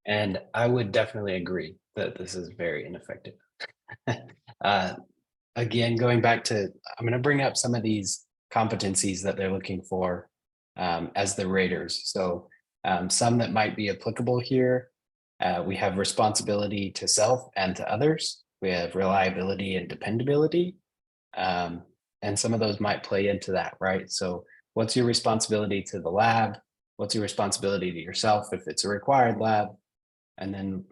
And I would definitely agree that this is very ineffective. Again, going back to, I'm going to bring up some of these competencies that they're looking for as the raters. So some that might be applicable here. We have responsibility to self and to others. We have reliability and dependability. And some of those might play into that, right? So what's your responsibility to the lab? What's your responsibility to yourself if it's a required lab? And then,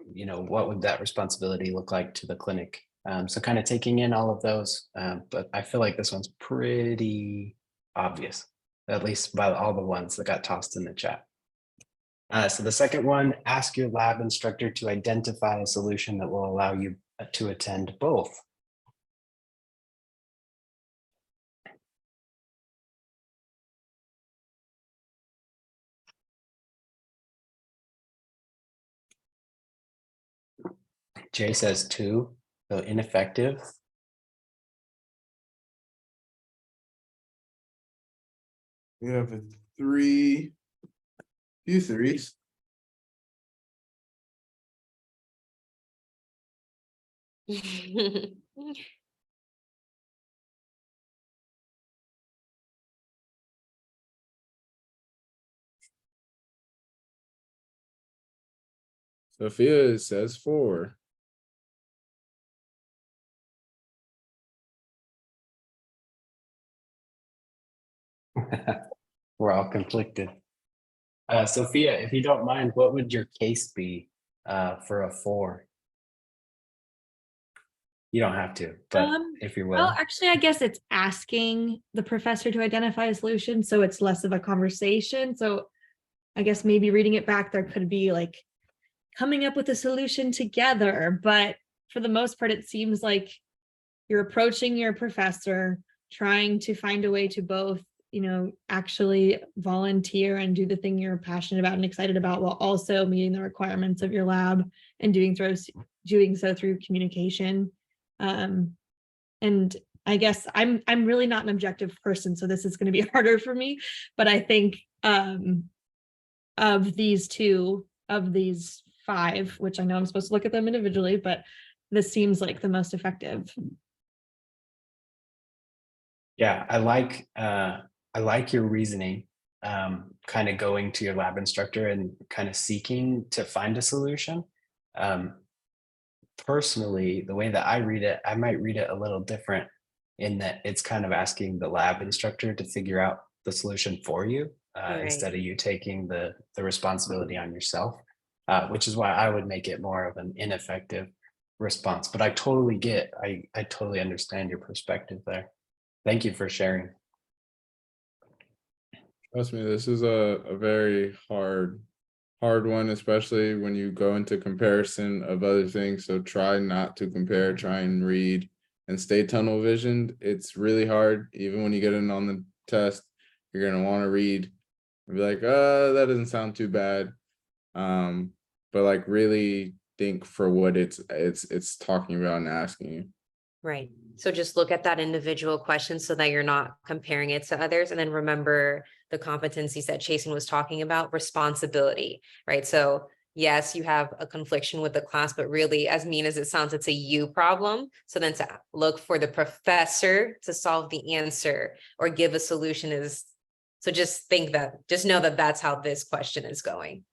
what would that responsibility look like to the clinic? So kind of taking in all of those, but I feel like this one's pretty obvious, at least by all the ones that got tossed in the chat. So the second one, ask your lab instructor to identify a solution that will allow you to attend both. Jay says 2, so ineffective. We have a 3, few 3s. Sophia says 4. We're all conflicted. Sophia, if you don't mind, what would your case be for a 4? You don't have to, but if you're willing. Well, actually, I guess it's asking the professor to identify a solution, so it's less of a conversation. So I guess maybe reading it back, there could be like coming up with a solution together. But for the most part, it seems like you're approaching your professor, trying to find a way to both, actually volunteer and do the thing you're passionate about and excited about, while also meeting the requirements of your lab and doing so through communication. And I guess I'm really not an objective person, so this is going to be harder for me. But I think of these five, which I know I'm supposed to look at them individually, but this seems like the most effective. Yeah, I like your reasoning, kind of going to your lab instructor and kind of seeking to find a solution. Personally, the way that I read it, I might read it a little different in that it's kind of asking the lab instructor to figure out the solution for you, Right. instead of you taking the responsibility on yourself, which is why I would make it more of an ineffective response. But I totally I totally understand your perspective there. Thank you for sharing. Trust me, this is a very hard one, especially when you go into comparison of other things. So try not to compare, try and read and stay tunnel visioned. It's really hard. Even when you get in on the test, you're going to want to read and be like, that doesn't sound too bad. But like really think for what it's talking about and asking you. Right. So just look at that individual question so that you're not comparing it to others. And then remember the competencies that Chasen was talking about, responsibility, right? So yes, you have a confliction with the class, but really, as mean as it sounds, it's a you problem. So then to look for the professor to solve the answer or give a solution is, so just know that that's how this question is going.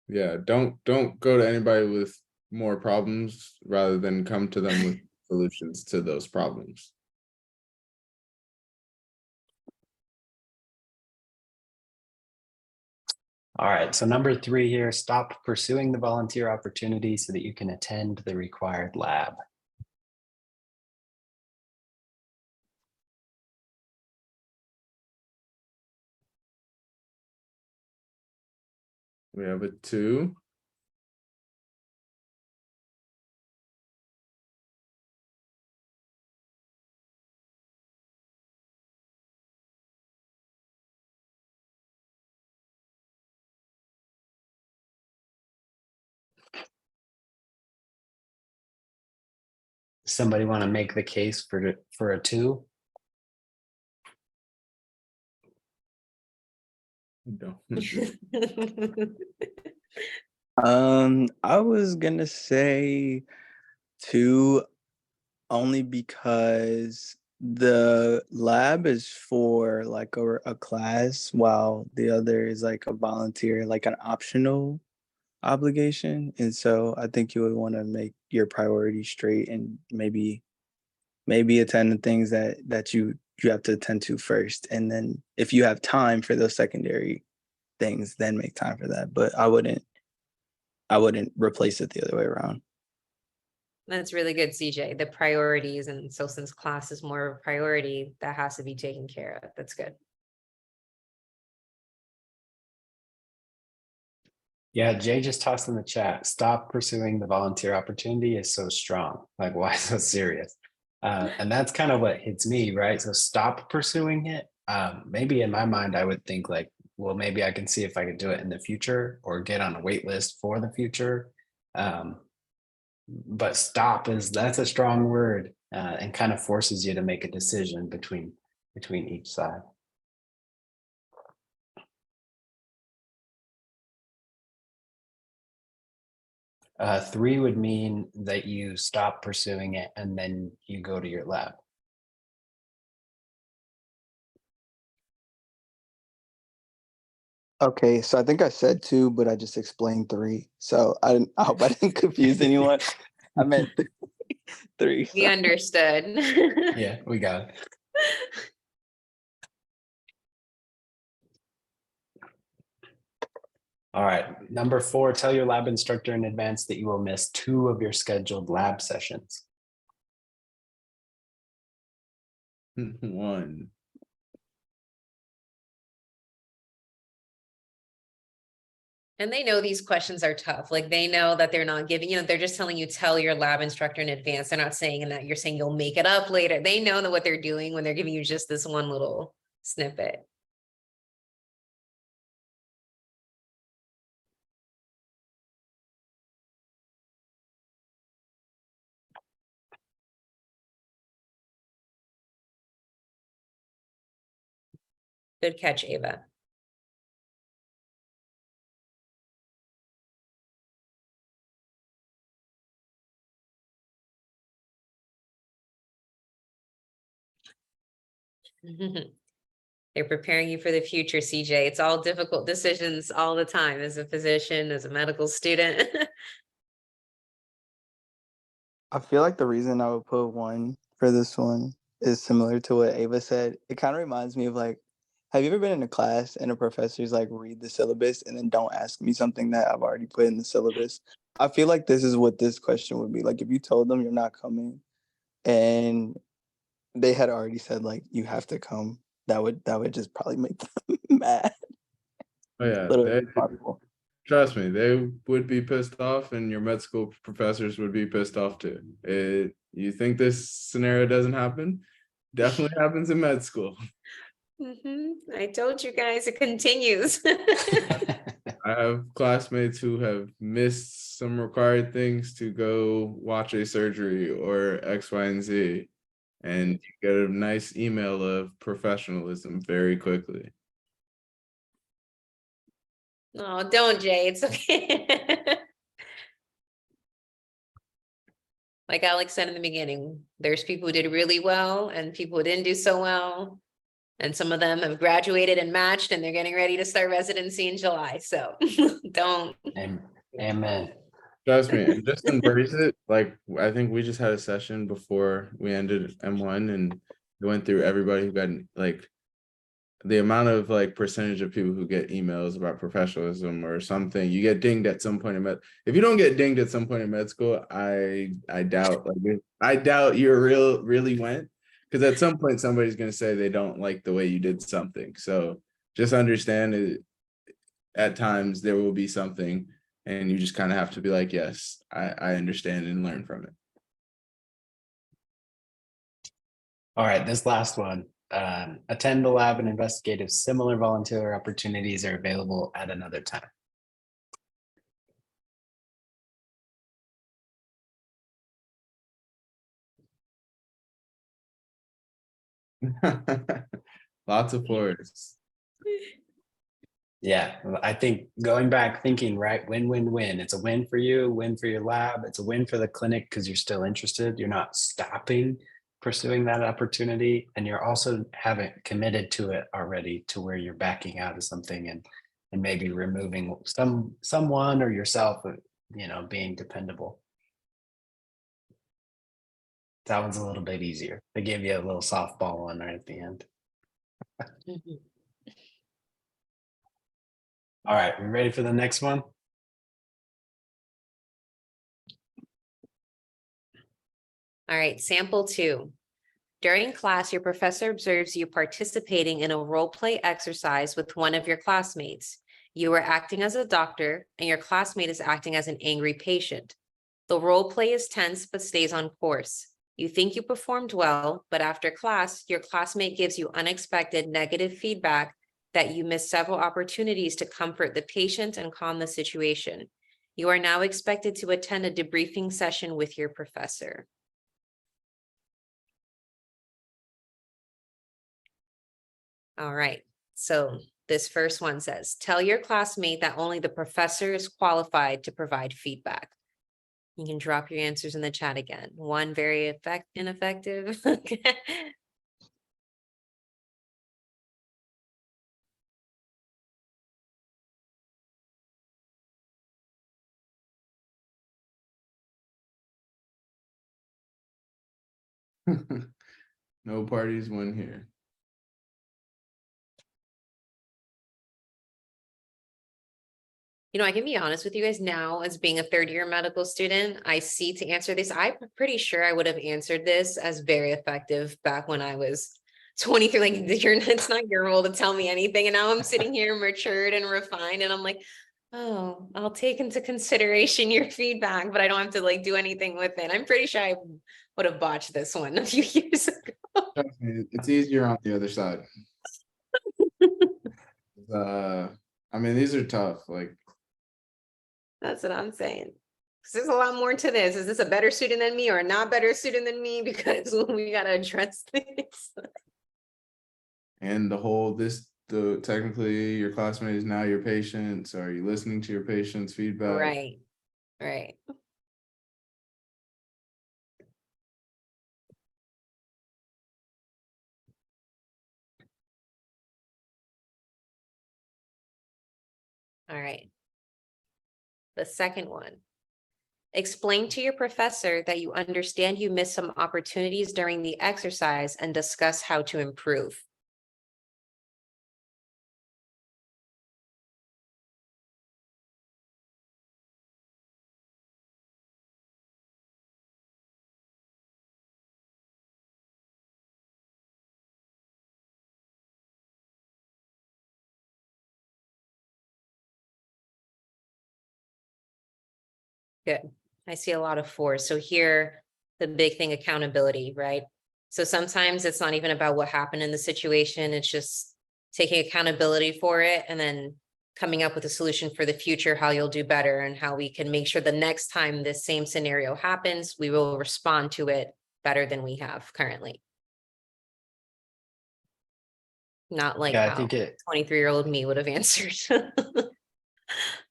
Yeah, don't go to anybody with more problems rather than come to them with solutions to those problems. All right, so number 3 here, stop pursuing the volunteer opportunity so that you can attend the required lab. We have a 2. Somebody want to make the case for a 2? I was gonna say 2 only because the lab is for like a class while the other is like a volunteer, like an optional obligation. And so I think you would want to make your priorities straight and maybe attend the things that you have to attend to first. And then if you have time for those secondary things, then make time for that. But I wouldn't replace it the other way around. That's really good, CJ. The priorities, and so since class is more of a priority, that has to be taken care of. That's good. Yeah, Jay just tossed in the chat, stop pursuing the volunteer opportunity is so strong. Like, why so serious? And that's kind of what hits me, right? So stop pursuing it. Maybe in my mind, I would think like, well, maybe I can see if I could do it in the future or get on a wait list for the future. But stop that's a strong word, and kind of forces you to make a decision between each side. Three would mean that you stop pursuing it and then you go to your lab. Okay, so I think I said 2, but I just explained 3. So I hope I didn't confuse anyone. I meant 3. We understood. Yeah, we got it. All right, number 4, tell your lab instructor in advance that you will miss 2 of your scheduled lab sessions. 1. And they know these questions are tough. Like they know that they're not giving, they're just telling you, tell your lab instructor in advance. They're not saying that you're saying you'll make it up later. They know that what they're doing when they're giving you just this one little snippet. Good catch, Ava. They're preparing you for the future, CJ. It's all difficult decisions all the time as a physician, as a medical student. I feel like the reason I would put 1 for this one is similar to what Ava said. It kind of reminds me of like, have you ever been in a class and a professor's like, read the syllabus and then don't ask me something that I've already put in the syllabus? I feel like this is what this question would be. Like if you told them you're not coming and they had already said like you have to come, that would just probably make them mad. Oh yeah, Literally impossible. trust me, they would be pissed off, and your med school professors would be pissed off too. You think this scenario doesn't happen? Definitely happens in med school. I told you guys it continues. I have classmates who have missed some required things to go watch a surgery or X, Y, and Z. And you get a nice email of professionalism very quickly. Oh, don't, Jay. It's okay. Like Alex said in the beginning, there's people who did really well and people who didn't do so well. And some of them have graduated and matched and they're getting ready to start residency in July. So don't. Amen. Trust me, and just embrace it. Like I think we just had a session before we ended M1, and we went through everybody who got like the amount of like percentage of people who get emails about professionalism or something. You get dinged at some point in med. If you don't get dinged at some point in med school, I doubt I doubt you really went, because at some point somebody's gonna say they don't like the way you did something. So just understand it. At times there will be something, and you just kind of have to be like, yes, I understand and learn from it. All right, this last one. Attend the lab and investigate if similar volunteer opportunities are available at another time. Lots of floors. Yeah, I think going back thinking, right, win. It's a win for you, win for your lab. It's a win for the clinic because you're still interested. You're not stopping pursuing that opportunity, and you're also haven't committed to it already to where you're backing out of something and maybe removing someone or yourself, being dependable. That one's a little bit easier. They gave you a little softball one right at the end. All right, we ready for the next one? All right, sample 2. During class, your professor observes you participating in a role play exercise with one of your classmates. You are acting as a doctor and your classmate is acting as an angry patient. The role play is tense but stays on course. You think you performed well, but after class, your classmate gives you unexpected negative feedback that you missed several opportunities to comfort the patient and calm the situation. You are now expected to attend a debriefing session with your professor. All right, so this first one says, tell your classmate that only the professor is qualified to provide feedback. You can drop your answers in the chat again. 1, very ineffective. No parties win here. I can be honest with you guys now, as being a 3rd-year medical student, I see to answer this. I'm pretty sure I would have answered this as very effective back when I was 23, like it's not your role to tell me anything. And now I'm sitting here matured and refined and I'm like, oh, I'll take into consideration your feedback, but I don't have to like do anything with it. I'm pretty sure I would have botched this one a few years ago. Trust me, it's easier on the other side. I mean, these are tough. Like, That's what I'm saying. 'Cause there's a lot more to this. Is this a better student than me or a not better student than me? Because we gotta address this. and technically your classmate is now your patient. So are you listening to your patient's feedback? Right, right. All right. The second one. Explain to your professor that you understand you missed some opportunities during the exercise and discuss how to improve. Good. I see a lot of fours. So here, the big thing, accountability, right? So sometimes it's not even about what happened in the situation. It's just taking accountability for it and then coming up with a solution for the future, how you'll do better and how we can make sure the next time this same scenario happens, we will respond to it better than we have currently. Not like Yeah, I how think it 23-year-old me would have answered.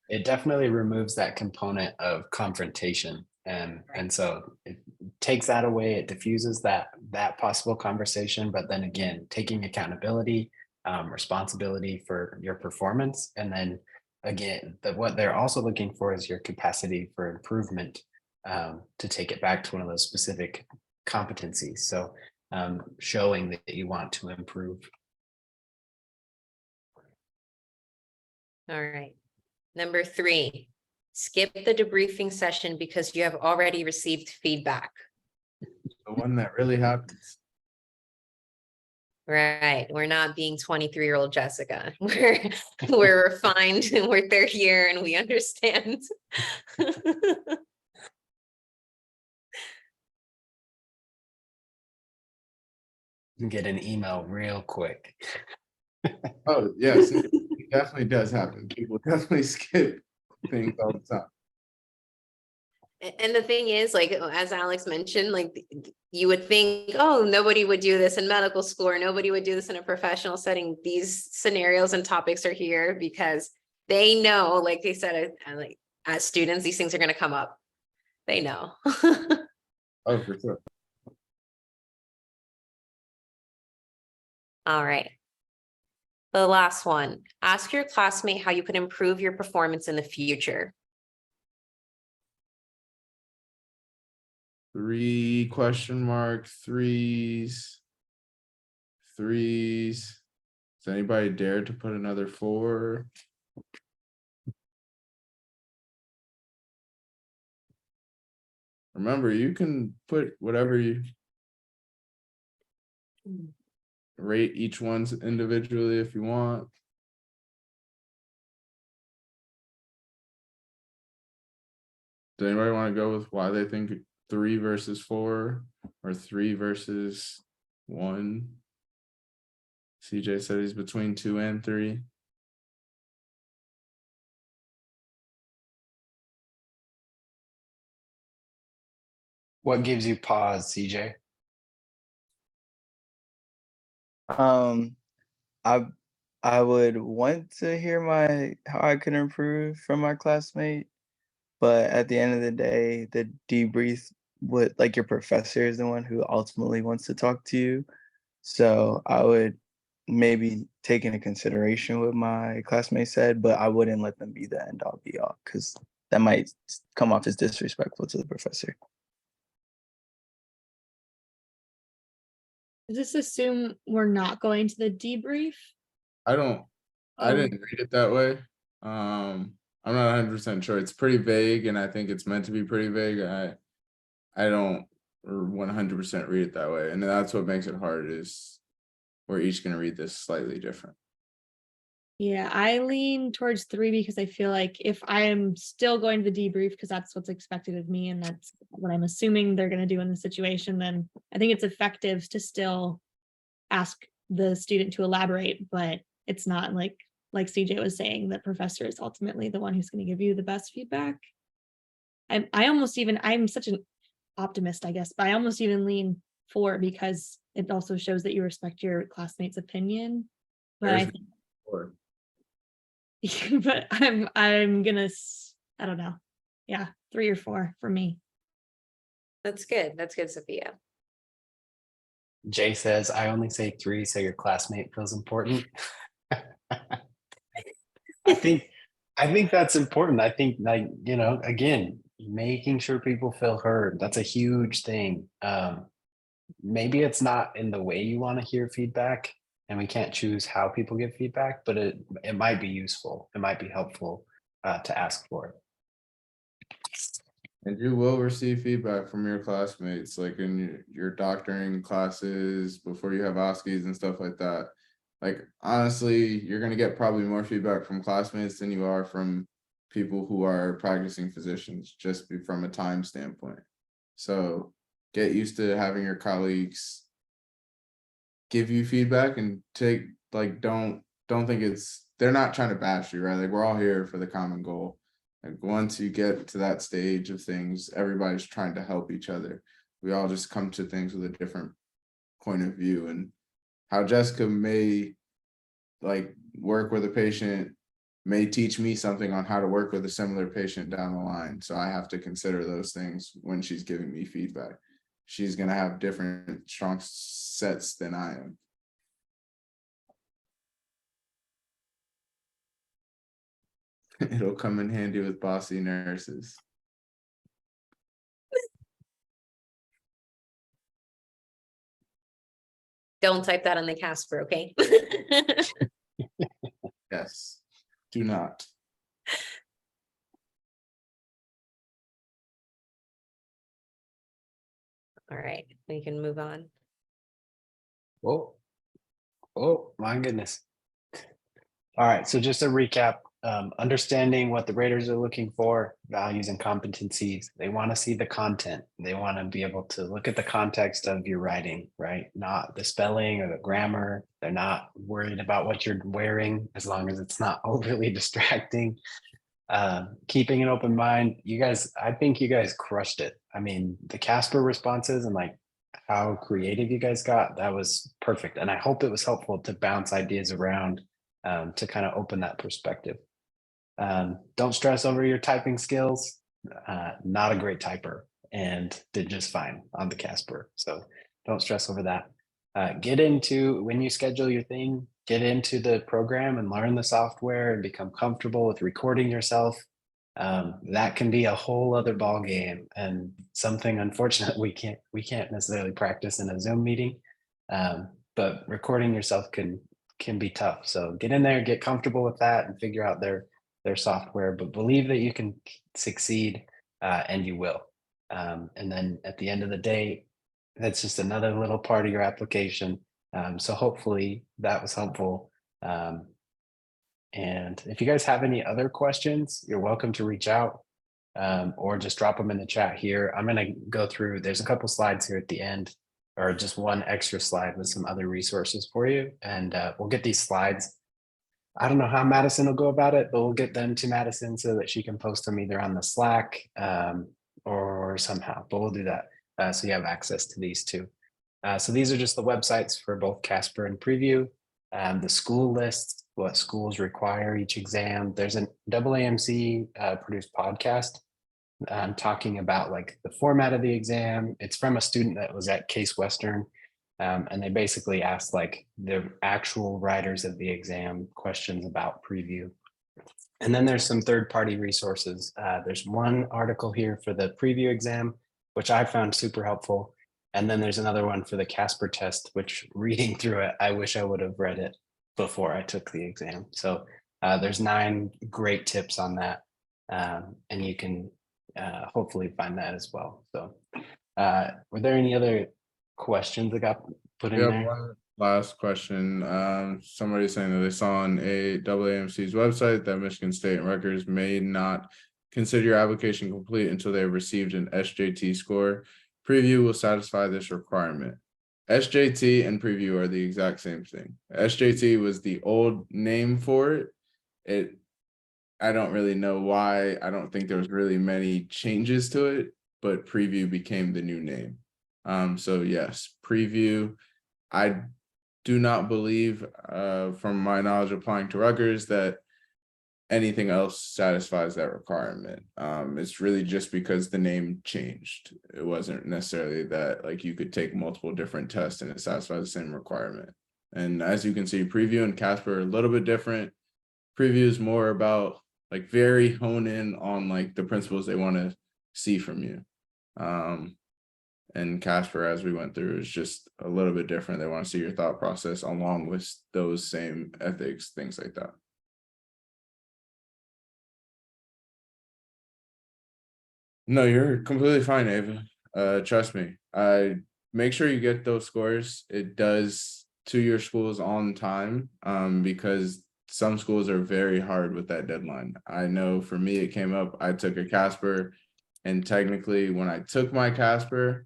it definitely removes that component of confrontation. And so it takes that away, it diffuses that possible conversation, but then again, taking accountability, responsibility for your performance. And then again, what they're also looking for is your capacity for improvement, to take it back to one of those specific competencies. So showing that you want to improve. All right. Number 3, skip the debriefing session because you have already received feedback. The one that really happens. Right. We're not being 23-year-old Jessica. We're refined and we're third year and we understand. You can get an email real quick. Oh, yes, it definitely does happen. People definitely skip things all the time. And the thing is, like, as Alex mentioned, like you would think, oh, nobody would do this in medical school or nobody would do this in a professional setting. These scenarios and topics are here because they know, like they said, like as students, these things are going to come up. They know. Oh, for sure. All right. The last one, ask your classmate how you could improve your performance in the future. 3 question mark, threes. Does anybody dare to put another 4? Remember, you can put whatever you rate each one's individually if you want. Does anybody want to go with why they think 3 versus 4 or 3 versus 1? CJ said he's between 2 and 3. What gives you pause, CJ? I I would want to hear how I could improve from my classmate, but at the end of the day, the debrief would like your professor is the one who ultimately wants to talk to you. So I would maybe take into consideration what my classmate said, but I wouldn't let them be the end all be all because that might come off as disrespectful to the professor. Does this assume we're not going to the debrief? I didn't read it that way. I'm not 100% sure. It's pretty vague, and I think it's meant to be pretty vague. I don't 100% read it that way, and that's what makes it hard. Is we're each going to read this slightly different. Yeah, I lean towards 3 because I feel like if I am still going to the debrief, because that's what's expected of me and that's what I'm assuming they're going to do in the situation, then I think it's effective to still ask the student to elaborate, but it's not like CJ was saying, the professor is ultimately the one who's going to give you the best feedback. I'm such an optimist, I guess, but I almost even lean 4 because it also shows that you respect your classmates' opinion. But I There's think four. but I'm gonna I don't know. Yeah, 3 or 4 for me. That's good. That's good, Sophia. Jay says, I only say 3 so your classmate feels important. I think that's important. I think, like, you know, again, making sure people feel heard, that's a huge thing. Maybe it's not in the way you want to hear feedback, and we can't choose how people give feedback, but it might be useful. It might be helpful to ask for it. And you will receive feedback from your classmates, like in your doctoring classes, before you have OSCEs and stuff like that. Like, honestly, you're going to get probably more feedback from classmates than you are from people who are practicing physicians, just from a time standpoint. So get used to having your colleagues give you feedback, and take, like, don't think they're not trying to bash you, right? Like, we're all here for the common goal. Like, once you get to that stage of things, everybody's trying to help each other. We all just come to things with a different point of view, and how Jessica may like work with a patient may teach me something on how to work with a similar patient down the line. So I have to consider those things when she's giving me feedback. She's going to have different strong sets than I am. It'll come in handy with bossy nurses. Don't type that on the CASPer, okay? Yes, do not. All right, we can move on. Oh, my goodness. All right, so just a recap, understanding what the raters are looking for, values and competencies. They want to see the content. They want to be able to look at the context of your writing, right? Not the spelling or the grammar. They're not worried about what you're wearing, as long as it's not overly distracting. Keeping an open mind. I think you guys crushed it. I mean, the CASPer responses and like how creative you guys got, that was perfect. And I hope it was helpful to bounce ideas around, to kind of open that perspective. Don't stress over your typing skills. Not a great typer and did just fine on the CASPer. So don't stress over that. Get into, when you schedule your thing, get into the program and learn the software and become comfortable with recording yourself. That can be a whole other ball game, and something unfortunate we can't necessarily practice in a Zoom meeting. But recording yourself can be tough. So get in there, get comfortable with that, and figure out their software, but believe that you can succeed, and you will. And then at the end of the day, that's just another little part of your application. So hopefully that was helpful. And if you guys have any other questions, you're welcome to reach out, or just drop them in the chat here. I'm going to go through, there's a couple slides here at the end, or just one extra slide with some other resources for you. And we'll get these slides. I don't know how Madison will go about it, but we'll get them to Madison so that she can post them either on the Slack, or somehow, but we'll do that. So you have access to these too. So these are just the websites for both CASPer and PREview. The school lists, what schools require each exam. There's an AAMC produced podcast talking about like the format of the exam. It's from a student that was at Case Western. And they basically asked like the actual writers of the exam questions about PREview. And then there's some third-party resources. There's one article here for the PREview exam, which I found super helpful. And then there's another one for the CASPer test, which reading through it, I wish I would have read it before I took the exam. So there's 9 great tips on that. And you can hopefully find that as well. So were there any other questions that got put in there? Last question. Somebody saying that they saw on AAMC's website that Michigan State and Rutgers may not consider your application complete until they have received an SJT score. Preview will satisfy this requirement. SJT and preview are the exact same thing. SJT was the old name for it. I don't really know why. I don't think there was really many changes to it, but preview became the new name. So yes, preview. I do not believe, from my knowledge applying to Rutgers, that anything else satisfies that requirement. It's really just because the name changed. It wasn't necessarily that like you could take multiple different tests and it satisfies the same requirement. And as you can see, preview and CASPer are a little bit different. Preview is more about like very hone in on like the principles they want to see from you. And CASPer, as we went through, is just a little bit different. They want to see your thought process along with those same ethics, things like that. No, you're completely fine, Ava. Trust me. Make sure you get those scores. It does to your schools on time, because some schools are very hard with that deadline. I know for me, it came up, I took a CASPer, and technically when I took my CASPer,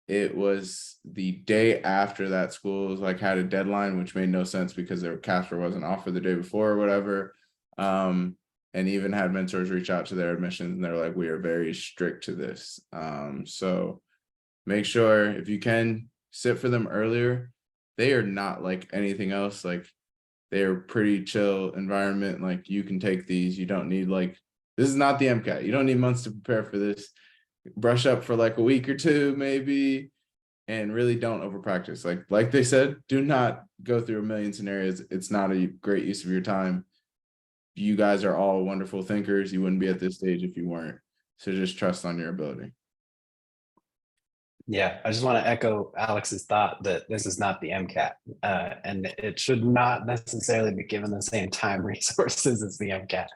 it was the day after that school was like had a deadline, which made no sense because their CASPer wasn't offered the day before or whatever. And even had mentors reach out to their admissions and they're like, we are very strict to this. So make sure if you can sit for them earlier. They are not like anything else. Like they're pretty chill environment. Like you can take these, you don't need like, this is not the MCAT. You don't need months to prepare for this. Brush up for like a week or two, maybe, and really don't over practice. Like they said, do not go through a million scenarios. It's not a great use of your time. You guys are all wonderful thinkers. You wouldn't be at this stage if you weren't. So just trust on your ability. Yeah, I just want to echo Alex's thought that this is not the MCAT, and it should not necessarily be given the same time resources as the MCAT.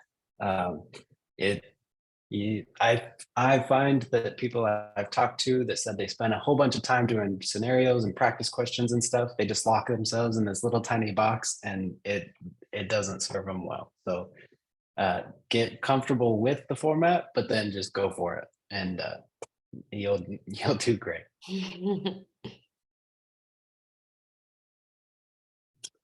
I find that people I've talked to that said they spend a whole bunch of time doing scenarios and practice questions and stuff. They just lock themselves in this little tiny box, and it doesn't serve them well. So get comfortable with the format, but then just go for it, and you'll do great.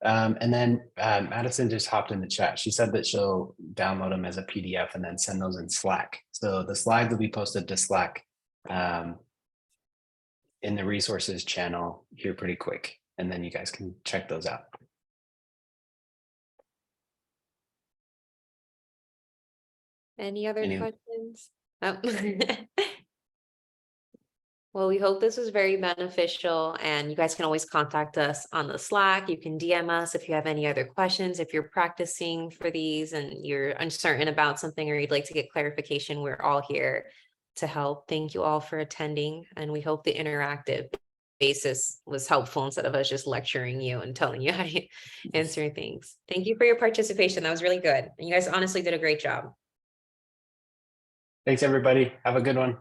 And then Madison just hopped in the chat. She said that she'll download them as a PDF and then send those in Slack. So the slides will be posted to Slack in the resources channel here pretty quick. And then you guys can check those out. Any other Any- questions? Oh. Well, we hope this was very beneficial, and you guys can always contact us on the Slack. You can DM us if you have any other questions. If you're practicing for these and you're uncertain about something or you'd like to get clarification, we're all here to help. Thank you all for attending, and we hope the interactive basis was helpful instead of us just lecturing you and telling you how to answer things. Thank you for your participation. That was really good. And you guys honestly did a great job. Thanks, everybody. Have a good one.